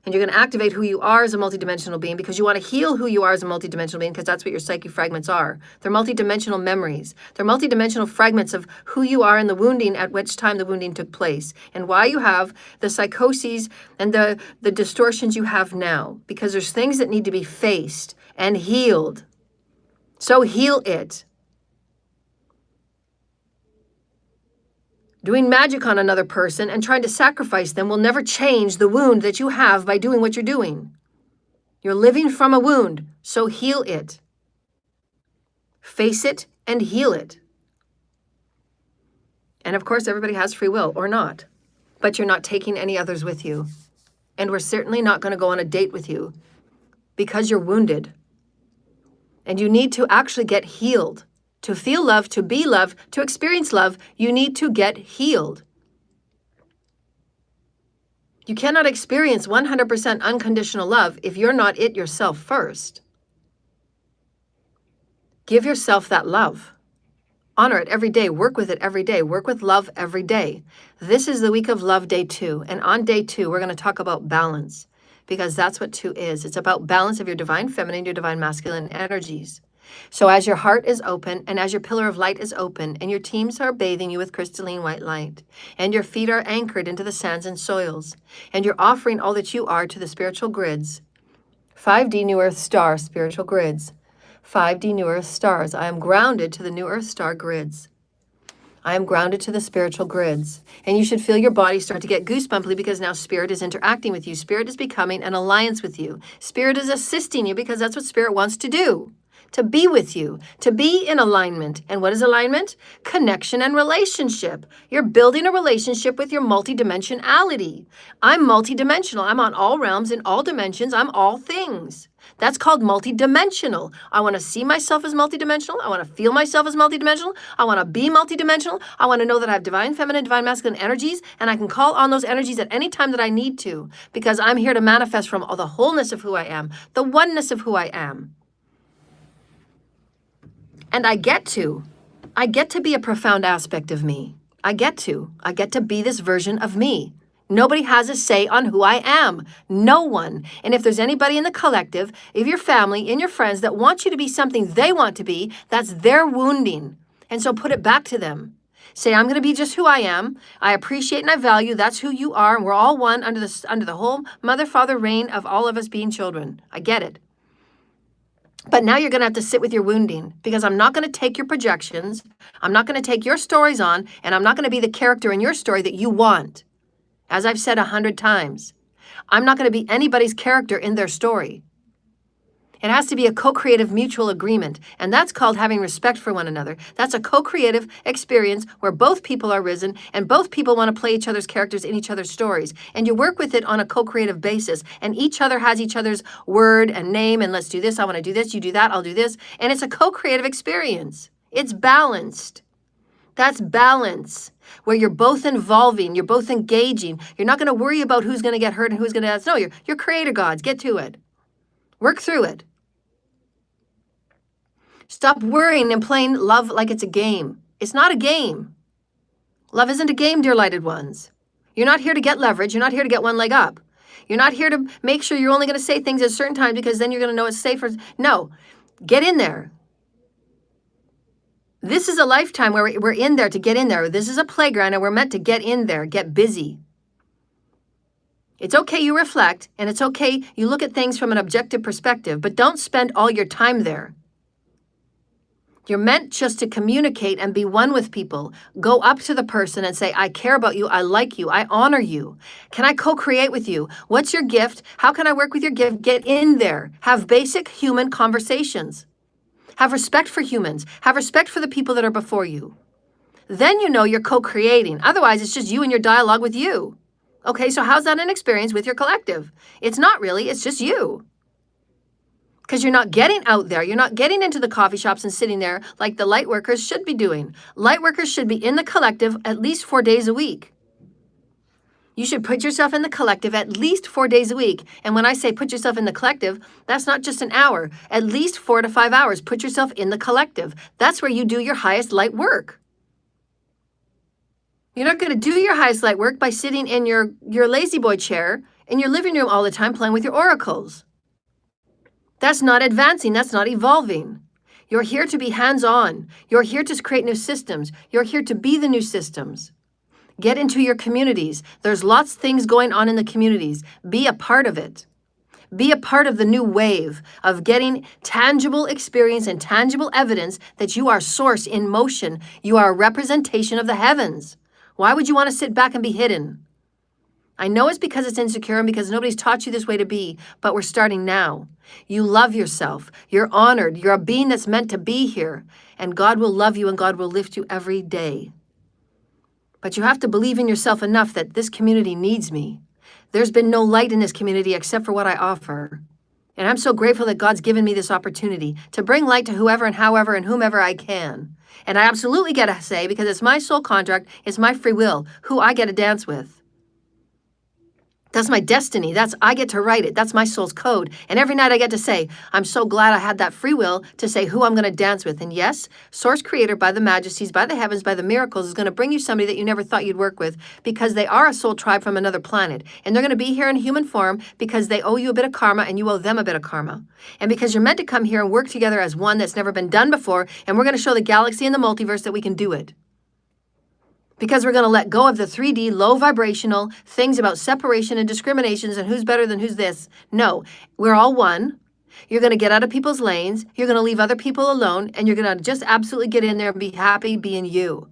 And you're going to activate who you are as a multidimensional being because you want to heal who you are as a multidimensional being because that's what your psychic fragments are. They're multidimensional memories. They're multidimensional fragments of who you are in the wounding at which time the wounding took place and why you have the psychoses and the distortions you have now because there's things that need to be faced and healed. So heal it. Doing magic on another person and trying to sacrifice them will never change the wound that you have by doing what you're doing. You're living from a wound, so heal it. Face it and heal it. And of course, everybody has free will or not, but you're not taking any others with you. And we're certainly not going to go on a date with you because you're wounded. And you need to actually get healed. To feel love, to be love, to experience love, you need to get healed. You cannot experience 100% unconditional love if you're not it yourself first. Give yourself that love. Honor it every day. Work with it every day. Work with love every day. This is the week of love, day 2. And on day 2, we're going to talk about balance, because that's what 2 is. It's about balance of your divine feminine, your divine masculine energies. So as your heart is open and as your pillar of light is open and your teams are bathing you with crystalline white light and your feet are anchored into the sands and soils and you're offering all that you are to the spiritual grids, 5D New Earth Star spiritual grids, 5D New Earth stars. I am grounded to the New Earth Star grids. I am grounded to the spiritual grids. And you should feel your body start to get goosebumpy because now Spirit is interacting with you. Spirit is becoming an alliance with you. Spirit is assisting you because that's what Spirit wants to do. To be with you, to be in alignment. And what is alignment? Connection and relationship. You're building a relationship with your multidimensionality. I'm multidimensional. I'm on all realms in all dimensions. I'm all things. That's called multidimensional. I want to see myself as multidimensional. I want to feel myself as multidimensional. I want to be multidimensional. I want to know that I have divine feminine, divine masculine energies, and I can call on those energies at any time that I need to, because I'm here to manifest from all the wholeness of who I am, the oneness of who I am. And I get to be a profound aspect of me. I get to be this version of me. Nobody has a say on who I am. No one. And if there's anybody in the collective, if your family, in your friends that want you to be something they want to be, that's their wounding. And so put it back to them. Say, I'm going to be just who I am. I appreciate and I value. That's who you are. And we're all one under the whole mother, father reign of all of us being children. I get it. But now you're going to have to sit with your wounding, because I'm not going to take your projections. I'm not going to take your stories on, and I'm not going to be the character in your story that you want. As I've said 100 times, I'm not going to be anybody's character in their story. It has to be a co-creative mutual agreement, and that's called having respect for one another. That's a co-creative experience where both people are risen and both people want to play each other's characters in each other's stories. And you work with it on a co-creative basis, and each other has each other's word and name, and let's do this, I want to do this, you do that, I'll do this. And it's a co-creative experience. It's balanced. That's balance, where you're both involving, you're both engaging. You're not going to worry about who's going to get hurt and who's going to... No, you're creator gods. Get to it. Work through it. Stop worrying and playing love like it's a game. It's not a game. Love isn't a game, dear lighted ones. You're not here to get leverage. You're not here to get one leg up. You're not here to make sure you're only going to say things at a certain time because then you're going to know it's safer. No, get in there. This is a lifetime where we're in there to get in there. This is a playground and we're meant to get in there, get busy. It's okay you reflect, and it's okay you look at things from an objective perspective, but don't spend all your time there. You're meant just to communicate and be one with people. Go up to the person and say, I care about you, I like you, I honor you. Can I co-create with you? What's your gift? How can I work with your gift? Get in there. Have basic human conversations. Have respect for humans. Have respect for the people that are before you. Then you know you're co-creating. Otherwise, it's just you and your dialogue with you. Okay, so how's that an experience with your collective? It's not really, it's just you. Because you're not getting out there. You're not getting into the coffee shops and sitting there like the light workers should be doing. Light workers should be in the collective at least 4 days a week. You should put yourself in the collective at least 4 days a week. And when I say put yourself in the collective, that's not just an hour. At least 4 to 5 hours. Put yourself in the collective. That's where you do your highest light work. You're not going to do your highest light work by sitting in your lazy boy chair in your living room all the time playing with your oracles. That's not advancing. That's not evolving. You're here to be hands-on. You're here to create new systems. You're here to be the new systems. Get into your communities. There's lots of things going on in the communities. Be a part of it. Be a part of the new wave of getting tangible experience and tangible evidence that you are source in motion. You are a representation of the heavens. Why would you want to sit back and be hidden? I know it's because it's insecure and because nobody's taught you this way to be, but we're starting now. You love yourself. You're honored. You're a being that's meant to be here. And God will love you and God will lift you every day. But you have to believe in yourself enough that this community needs me. There's been no light in this community except for what I offer. And I'm so grateful that God's given me this opportunity to bring light to whoever and however and whomever I can. And I absolutely get a say because it's my soul contract, it's my free will, who I get to dance with. That's my destiny. I get to write it. That's my soul's code. And every night I get to say, I'm so glad I had that free will to say who I'm going to dance with. And yes, Source Creator, by the majesties, by the heavens, by the miracles, is going to bring you somebody that you never thought you'd work with, because they are a soul tribe from another planet. And they're going to be here in human form because they owe you a bit of karma and you owe them a bit of karma. And because you're meant to come here and work together as one that's never been done before. And we're going to show the galaxy and the multiverse that we can do it. Because we're going to let go of the 3D, low vibrational things about separation and discriminations and who's better than who's this. No, we're all one. You're going to get out of people's lanes. You're going to leave other people alone. And you're going to just absolutely get in there and be happy being you.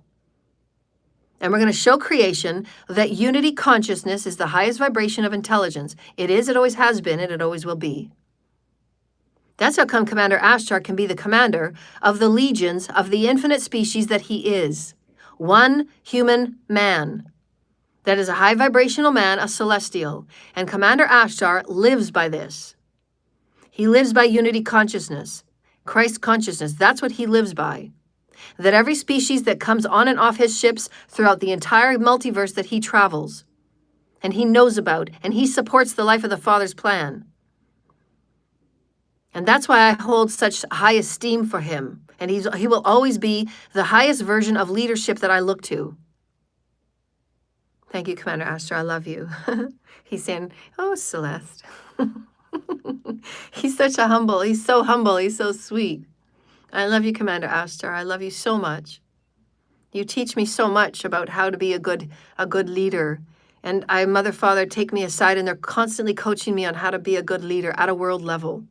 And we're going to show creation that unity consciousness is the highest vibration of intelligence. It is, it always has been, and it always will be. That's how come Commander Ashtar can be the commander of the legions of the infinite species that he is. One human man. That is a high vibrational man, a celestial. And Commander Ashtar lives by this. He lives by unity consciousness, Christ consciousness. That's what he lives by. That every species that comes on and off his ships throughout the entire multiverse that he travels, and he knows about, and he supports the life of the Father's plan. And that's why I hold such high esteem for him. And he will always be the highest version of leadership that I look to. Thank you, Commander Ashtar. I love you. He's saying, oh, Celeste. He's so humble. He's so sweet. I love you, Commander Ashtar. I love you so much. You teach me so much about how to be a good leader. And Mother, Father, take me aside, and they're constantly coaching me on how to be a good leader at a world level.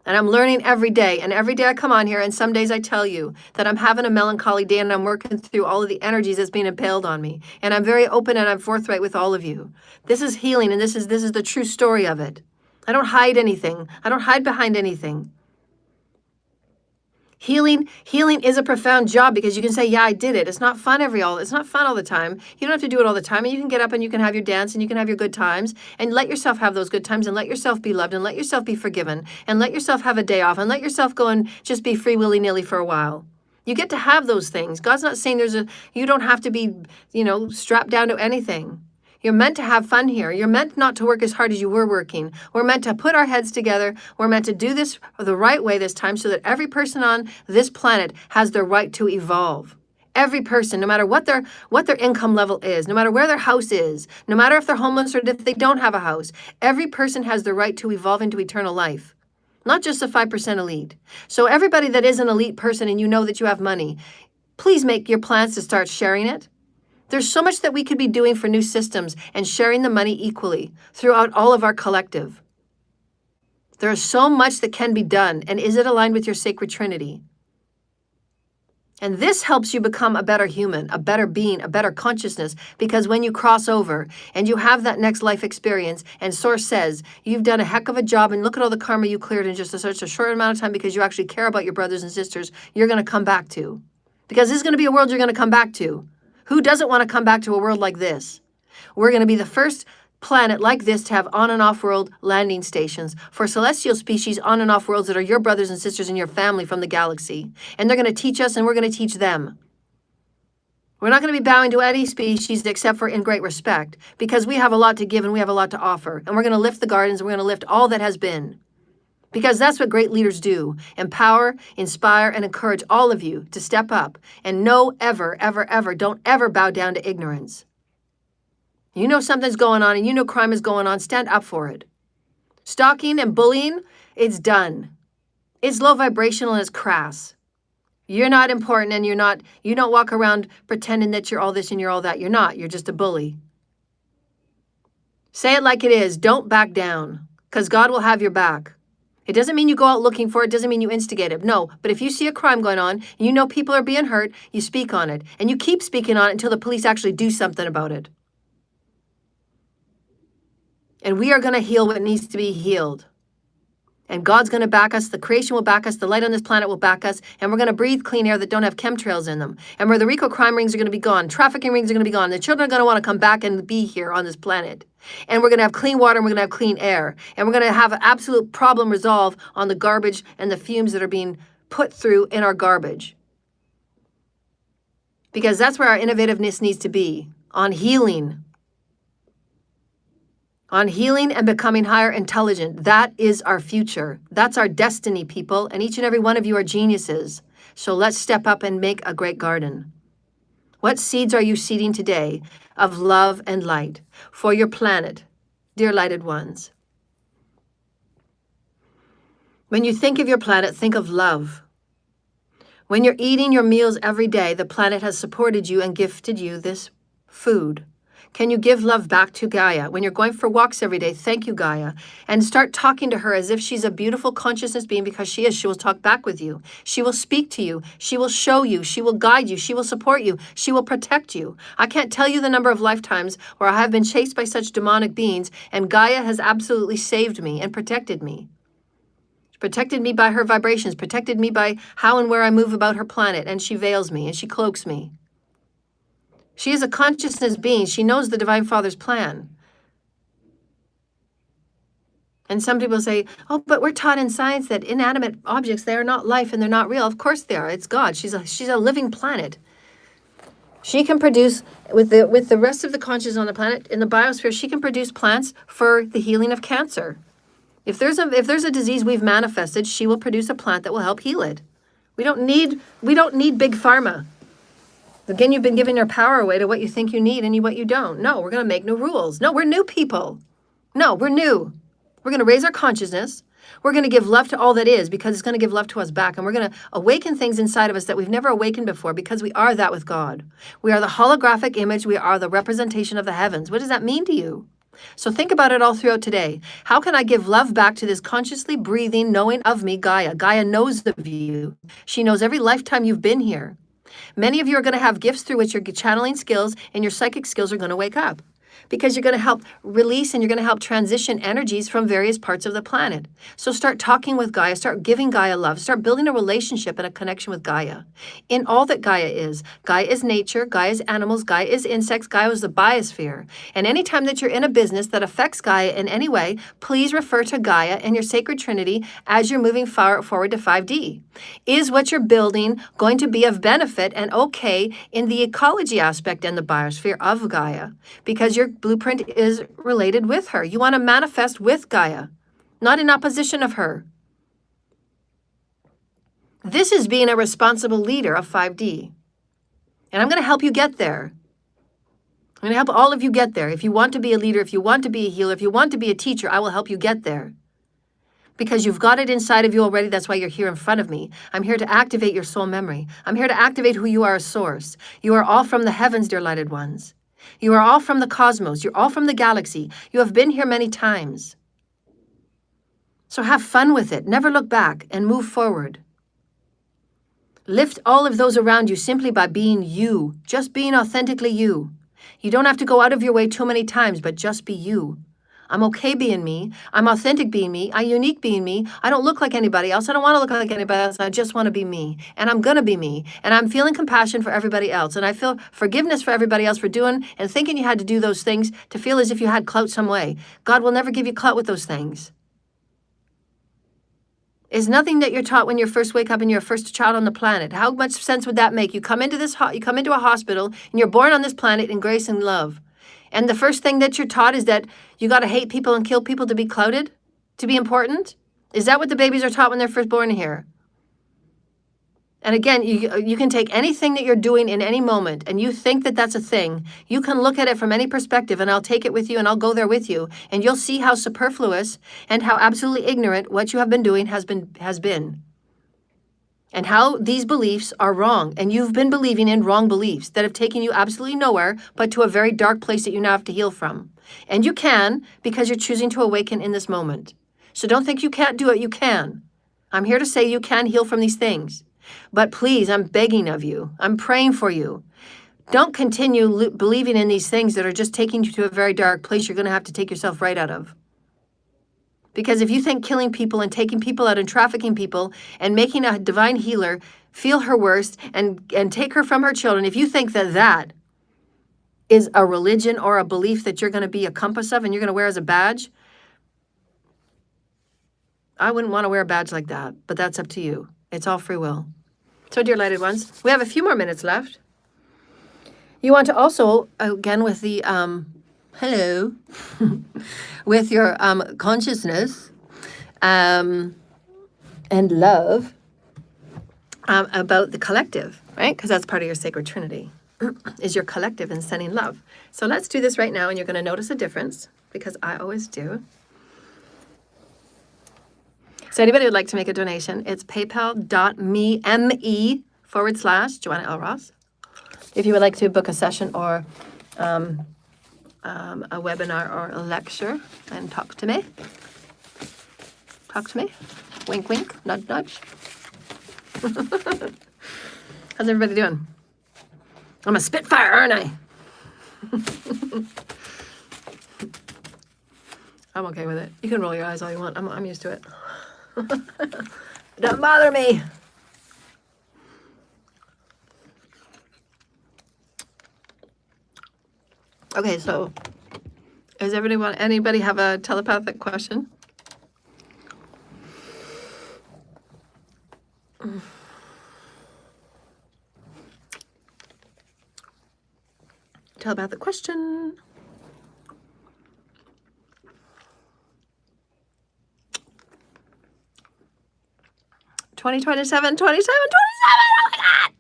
And I'm learning every day. And every day I come on here, and some days I tell you that I'm having a melancholy day, and I'm working through all of the energies that's being impaled on me. And I'm very open and I'm forthright with all of you. This is healing, and this is the true story of it. I don't hide anything. I don't hide behind anything. Healing is a profound job, because you can say, yeah, I did it. It's not fun it's not fun all the time. You don't have to do it all the time. And you can get up and you can have your dance and you can have your good times, and let yourself have those good times, and let yourself be loved, and let yourself be forgiven, and let yourself have a day off, and let yourself go and just be free willy-nilly for a while. You get to have those things. God's not saying you don't have to be, strapped down to anything. You're meant to have fun here. You're meant not to work as hard as you were working. We're meant to put our heads together. We're meant to do this the right way this time, so that every person on this planet has the right to evolve. Every person, no matter what their income level is, no matter where their house is, no matter if they're homeless or if they don't have a house, every person has the right to evolve into eternal life. Not just the 5% elite. So everybody that is an elite person, and you know that you have money, please make your plans to start sharing it. There's so much that we could be doing for new systems and sharing the money equally throughout all of our collective. There is so much that can be done, and is it aligned with your sacred Trinity? And this helps you become a better human, a better being, a better consciousness, because when you cross over and you have that next life experience, and Source says, you've done a heck of a job, and look at all the karma you cleared in just such a short amount of time, because you actually care about your brothers and sisters, you're going to come back to. Because this is going to be a world you're going to come back to. Who doesn't want to come back to a world like this? We're going to be the first planet like this to have on and off world landing stations for celestial species on and off worlds that are your brothers and sisters and your family from the galaxy. And they're going to teach us, and we're going to teach them. We're not going to be bowing to any species except for in great respect, because we have a lot to give and we have a lot to offer. And we're going to lift the gardens, and we're going to lift all that has been. Because that's what great leaders do. Empower, inspire, and encourage all of you to step up. And no, ever, ever, ever, don't ever bow down to ignorance. You know something's going on, and you know crime is going on. Stand up for it. Stalking and bullying, it's done. It's low vibrational and it's crass. You're not important, and you don't walk around pretending that you're all this and you're all that. You're not. You're just a bully. Say it like it is. Don't back down, because God will have your back. It doesn't mean you go out looking for it. It doesn't mean you instigate it. No, but if you see a crime going on, and you know people are being hurt, you speak on it. And you keep speaking on it until the police actually do something about it. And we are going to heal what needs to be healed. And God's going to back us. The creation will back us. The light on this planet will back us. And we're going to breathe clean air that don't have chemtrails in them. And where the RICO crime rings are going to be gone. Trafficking rings are going to be gone. The children are going to want to come back and be here on this planet. And we're going to have clean water, and we're going to have clean air. And we're going to have an absolute problem resolve on the garbage and the fumes that are being put through in our garbage. Because that's where our innovativeness needs to be. On healing. on healing and becoming higher intelligent. That is our future. That's our destiny, people. And each and every one of you are geniuses. So let's step up and make a great garden. What seeds are you seeding today of love and light for your planet, dear lighted ones? When you think of your planet, think of love. When you're eating your meals every day, the planet has supported you and gifted you this food. Can you give love back to Gaia? When you're going for walks every day, thank you, Gaia. And start talking to her as if she's a beautiful consciousness being, because she is. She will talk back with you. She will speak to you. She will show you. She will guide you. She will support you. She will protect you. I can't tell you the number of lifetimes where I have been chased by such demonic beings, and Gaia has absolutely saved me and protected me. Protected me by her vibrations, protected me by how and where I move about her planet, and she veils me and she cloaks me. She is a consciousness being. She knows the Divine Father's plan. And some people say, oh, but we're taught in science that inanimate objects, they are not life and they're not real. Of course they are. It's God. She's a living planet. She can produce, with the rest of the consciousness on the planet, in the biosphere, she can produce plants for the healing of cancer. If there's a disease we've manifested, she will produce a plant that will help heal it. We don't need big pharma. Again, you've been giving your power away to what you think you need and what you don't. No, we're going to make new rules. No, we're new people. No, we're new. We're going to raise our consciousness. We're going to give love to all that is, because it's going to give love to us back. And we're going to awaken things inside of us that we've never awakened before, because we are that with God. We are the holographic image. We are the representation of the heavens. What does that mean to you? So think about it all throughout today. How can I give love back to this consciously breathing, knowing of me, Gaia? Gaia knows of you. She knows every lifetime you've been here. Many of you are going to have gifts through which your channeling skills and your psychic skills are going to wake up, because you're going to help release and you're going to help transition energies from various parts of the planet. So start talking with Gaia, start giving Gaia love, start building a relationship and a connection with Gaia. In all that Gaia is nature, Gaia is animals, Gaia is insects, Gaia is the biosphere. And anytime that you're in a business that affects Gaia in any way, please refer to Gaia and your sacred trinity as you're moving forward to 5D. Is what you're building going to be of benefit and okay in the ecology aspect and the biosphere of Gaia? Because your blueprint is related with her. You want to manifest with Gaia, not in opposition of her. This is being a responsible leader of 5D. And I'm going to help you get there. I'm going to help all of you get there. If you want to be a leader, if you want to be a healer, if you want to be a teacher, I will help you get there. Because you've got it inside of you already. That's why you're here in front of me. I'm here to activate your soul memory. I'm here to activate who you are as source. You are all from the heavens, dear lighted ones. You are all from the cosmos. You're all from the galaxy. You have been here many times. So have fun with it. Never look back and move forward. Lift all of those around you simply by being you, just being authentically you. You don't have to go out of your way too many times, but just be you. I'm okay being me. I'm authentic being me. I'm unique being me. I don't look like anybody else. I don't want to look like anybody else. I just want to be me. And I'm going to be me. And I'm feeling compassion for everybody else. And I feel forgiveness for everybody else for doing and thinking you had to do those things to feel as if you had clout some way. God will never give you clout with those things. It's nothing that you're taught when you first wake up and you're first child on the planet. How much sense would that make? You come into a hospital and you're born on this planet in grace and love. And the first thing that you're taught is that you got to hate people and kill people to be clouded, to be important? Is that what the babies are taught when they're first born here? And again, you can take anything that you're doing in any moment and you think that that's a thing. You can look at it from any perspective, and I'll take it with you and I'll go there with you. And you'll see how superfluous and how absolutely ignorant what you have been doing has been. And how these beliefs are wrong. And you've been believing in wrong beliefs that have taken you absolutely nowhere but to a very dark place that you now have to heal from. And you can, because you're choosing to awaken in this moment. So don't think you can't do it. You can. I'm here to say you can heal from these things. But please, I'm begging of you. I'm praying for you. Don't continue believing in these things that are just taking you to a very dark place you're going to have to take yourself right out of. Because if you think killing people and taking people out and trafficking people and making a divine healer feel her worst and take her from her children, if you think that that is a religion or a belief that you're going to be a compass of and you're going to wear as a badge, I wouldn't want to wear a badge like that, but that's up to you. It's all free will. So, dear lighted ones, we have a few more minutes left. You want to also, again, with the hello, with your consciousness and love about the collective, right? Because that's part of your sacred trinity, is your collective and sending love. So let's do this right now, and you're going to notice a difference, because I always do. So anybody would like to make a donation, it's paypal.me/Joanna L. Ross. If you would like to book a session or a webinar or a lecture and talk to me. Wink, wink, nudge, nudge. How's everybody doing? I'm a spitfire, aren't I? I'm okay with it. You can roll your eyes all you want. I'm used to it. Don't bother me. Okay, so does anybody have a telepathic question? Telepathic question. '27. Oh my God!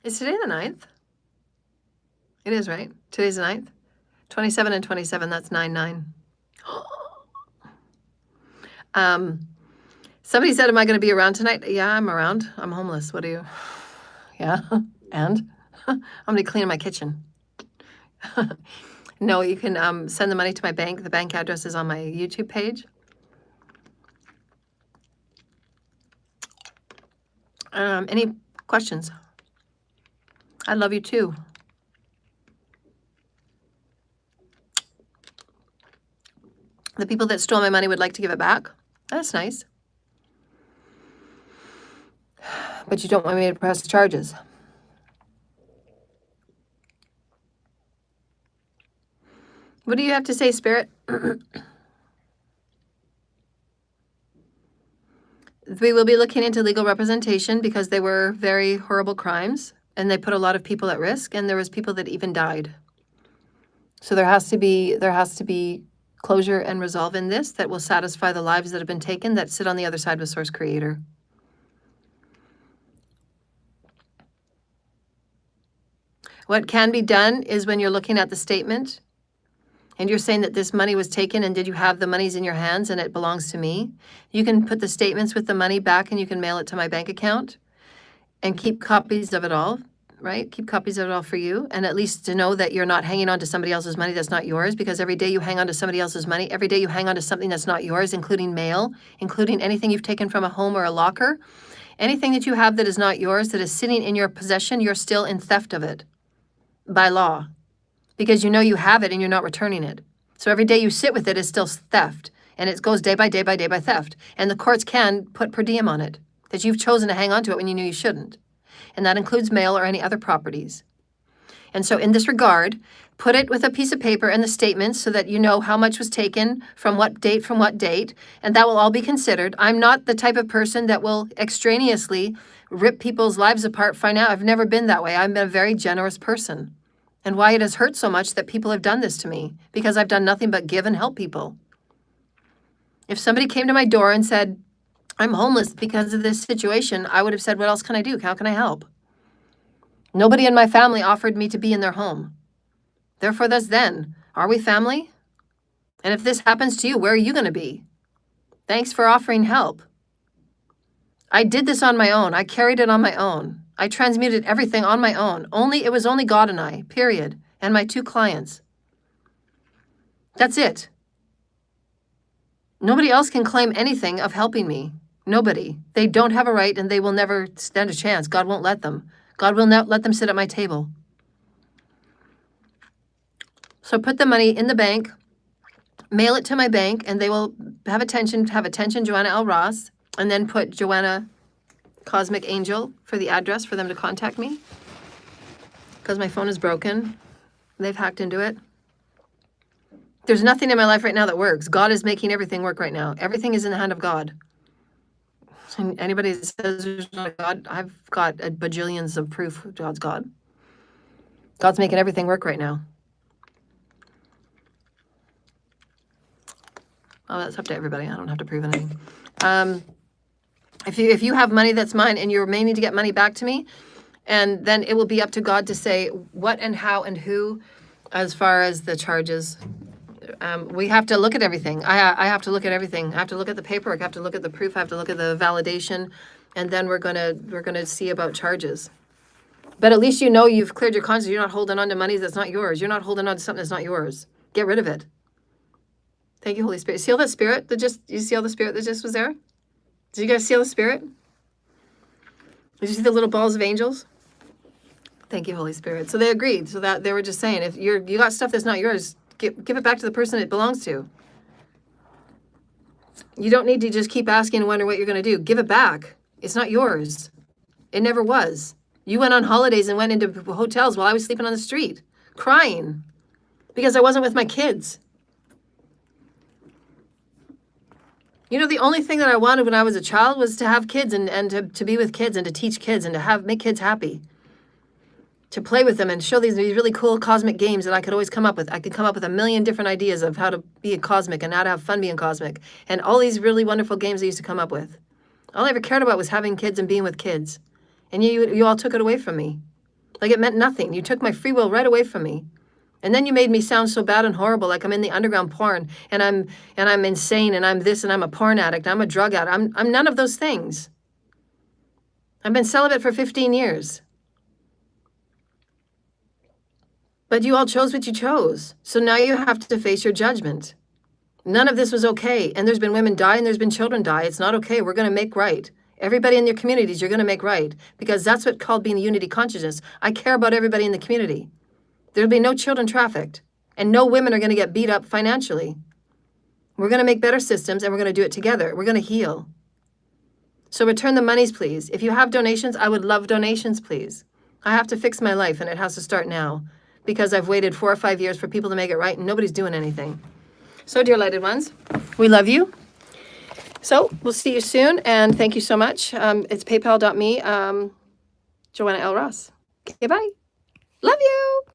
Is today the 9th? It is, right? Today's the 9th. 27 and 27, that's 9/9. Somebody said, am I going to be around tonight? Yeah, I'm around. I'm homeless. What are you? Yeah, and I'm going to be cleaning my kitchen. No, you can send the money to my bank. The bank address is on my YouTube page. Any questions? I love you too. The people that stole my money would like to give it back. That's nice. But you don't want me to press charges. What do you have to say, Spirit? We will be looking into legal representation because they were very horrible crimes and they put a lot of people at risk, and there was people that even died. So there has to be closure and resolve in this that will satisfy the lives that have been taken that sit on the other side with Source Creator. What can be done is when you're looking at the statement and you're saying that this money was taken and did you have the monies in your hands and it belongs to me, you can put the statements with the money back and you can mail it to my bank account and keep copies of it all, right? Keep copies of it all for you, and at least to know that you're not hanging on to somebody else's money that's not yours, because every day you hang on to somebody else's money, every day you hang on to something that's not yours, including mail, including anything you've taken from a home or a locker, anything that you have that is not yours, that is sitting in your possession, you're still in theft of it by law, because you know you have it and you're not returning it. So every day you sit with it is still theft, and it goes day by day by day by theft. And the courts can put per diem on it, that you've chosen to hang on to it when you knew you shouldn't. And that includes mail or any other properties. And so in this regard, put it with a piece of paper and the statements so that you know how much was taken from what date, and that will all be considered. I'm not the type of person that will extraneously rip people's lives apart. Find out, I've never been that way. I'm a very generous person. And why it has hurt so much that people have done this to me, because I've done nothing but give and help people. If somebody came to my door and said, I'm homeless because of this situation, I would have said, what else can I do? How can I help? Nobody in my family offered me to be in their home. Therefore, thus then, are we family? And if this happens to you, where are you going to be? Thanks for offering help. I did this on my own. I carried it on my own. I transmuted everything on my own. It was only God and I, period, and my 2 clients. That's it. Nobody else can claim anything of helping me. Nobody. They don't have a right, and they will never stand a chance. God won't let them. God will not let them sit at my table. So put the money in the bank, mail it to my bank, and they will have attention, Joanna L. Ross, and then put Joanna Cosmic Angel for the address for them to contact me. Because my phone is broken. They've hacked into it. There's nothing in my life right now that works. God is making everything work right now. Everything is in the hand of God. And anybody that says there's not a God, I've got a bajillions of proof God's God. God's making everything work right now. Oh, that's up to everybody. I don't have to prove anything. If you have money that's mine and you may need to get money back to me, and then it will be up to God to say what and how and who, as far as the charges. We have to look at everything. I have to look at everything. I have to look at the paperwork. I have to look at the proof. I have to look at the validation, and then we're gonna see about charges. But at least you know you've cleared your conscience. You're not holding on to money that's not yours. You're not holding on to something that's not yours. Get rid of it. Thank you, Holy Spirit. See all that spirit that just, you see all the spirit that just was there? Did you guys see all the spirit? Did you see the little balls of angels? Thank you, Holy Spirit. So they agreed. So that they were just saying, if you got stuff that's not yours, give it back to the person it belongs to. You don't need to just keep asking and wonder what you're going to do. Give it back. It's not yours. It never was. You went on holidays and went into hotels while I was sleeping on the street, crying because I wasn't with my kids. You know, the only thing that I wanted when I was a child was to have kids and to be with kids and to teach kids and to make kids happy. To play with them and show these really cool cosmic games that I could always come up with. I could come up with a million different ideas of how to be a cosmic and how to have fun being cosmic. And all these really wonderful games I used to come up with. All I ever cared about was having kids and being with kids. And you all took it away from me. Like it meant nothing. You took my free will right away from me. And then you made me sound so bad and horrible, like I'm in the underground porn and I'm insane and I'm this and I'm a porn addict, I'm a drug addict. I'm none of those things. I've been celibate for 15 years. But you all chose what you chose. So now you have to face your judgment. None of this was okay. And there's been women die and there's been children die. It's not okay. We're going to make right. Everybody in your communities, you're going to make right. Because that's what called being the unity consciousness. I care about everybody in the community. There'll be no children trafficked. And no women are going to get beat up financially. We're going to make better systems and we're going to do it together. We're going to heal. So return the monies, please. If you have donations, I would love donations, please. I have to fix my life and it has to start now. Because I've waited 4 or 5 years for people to make it right and nobody's doing anything. So, dear lighted ones, we love you. So, we'll see you soon, and thank you so much. It's paypal.me, Joanna L. Ross. Okay, bye. Love you.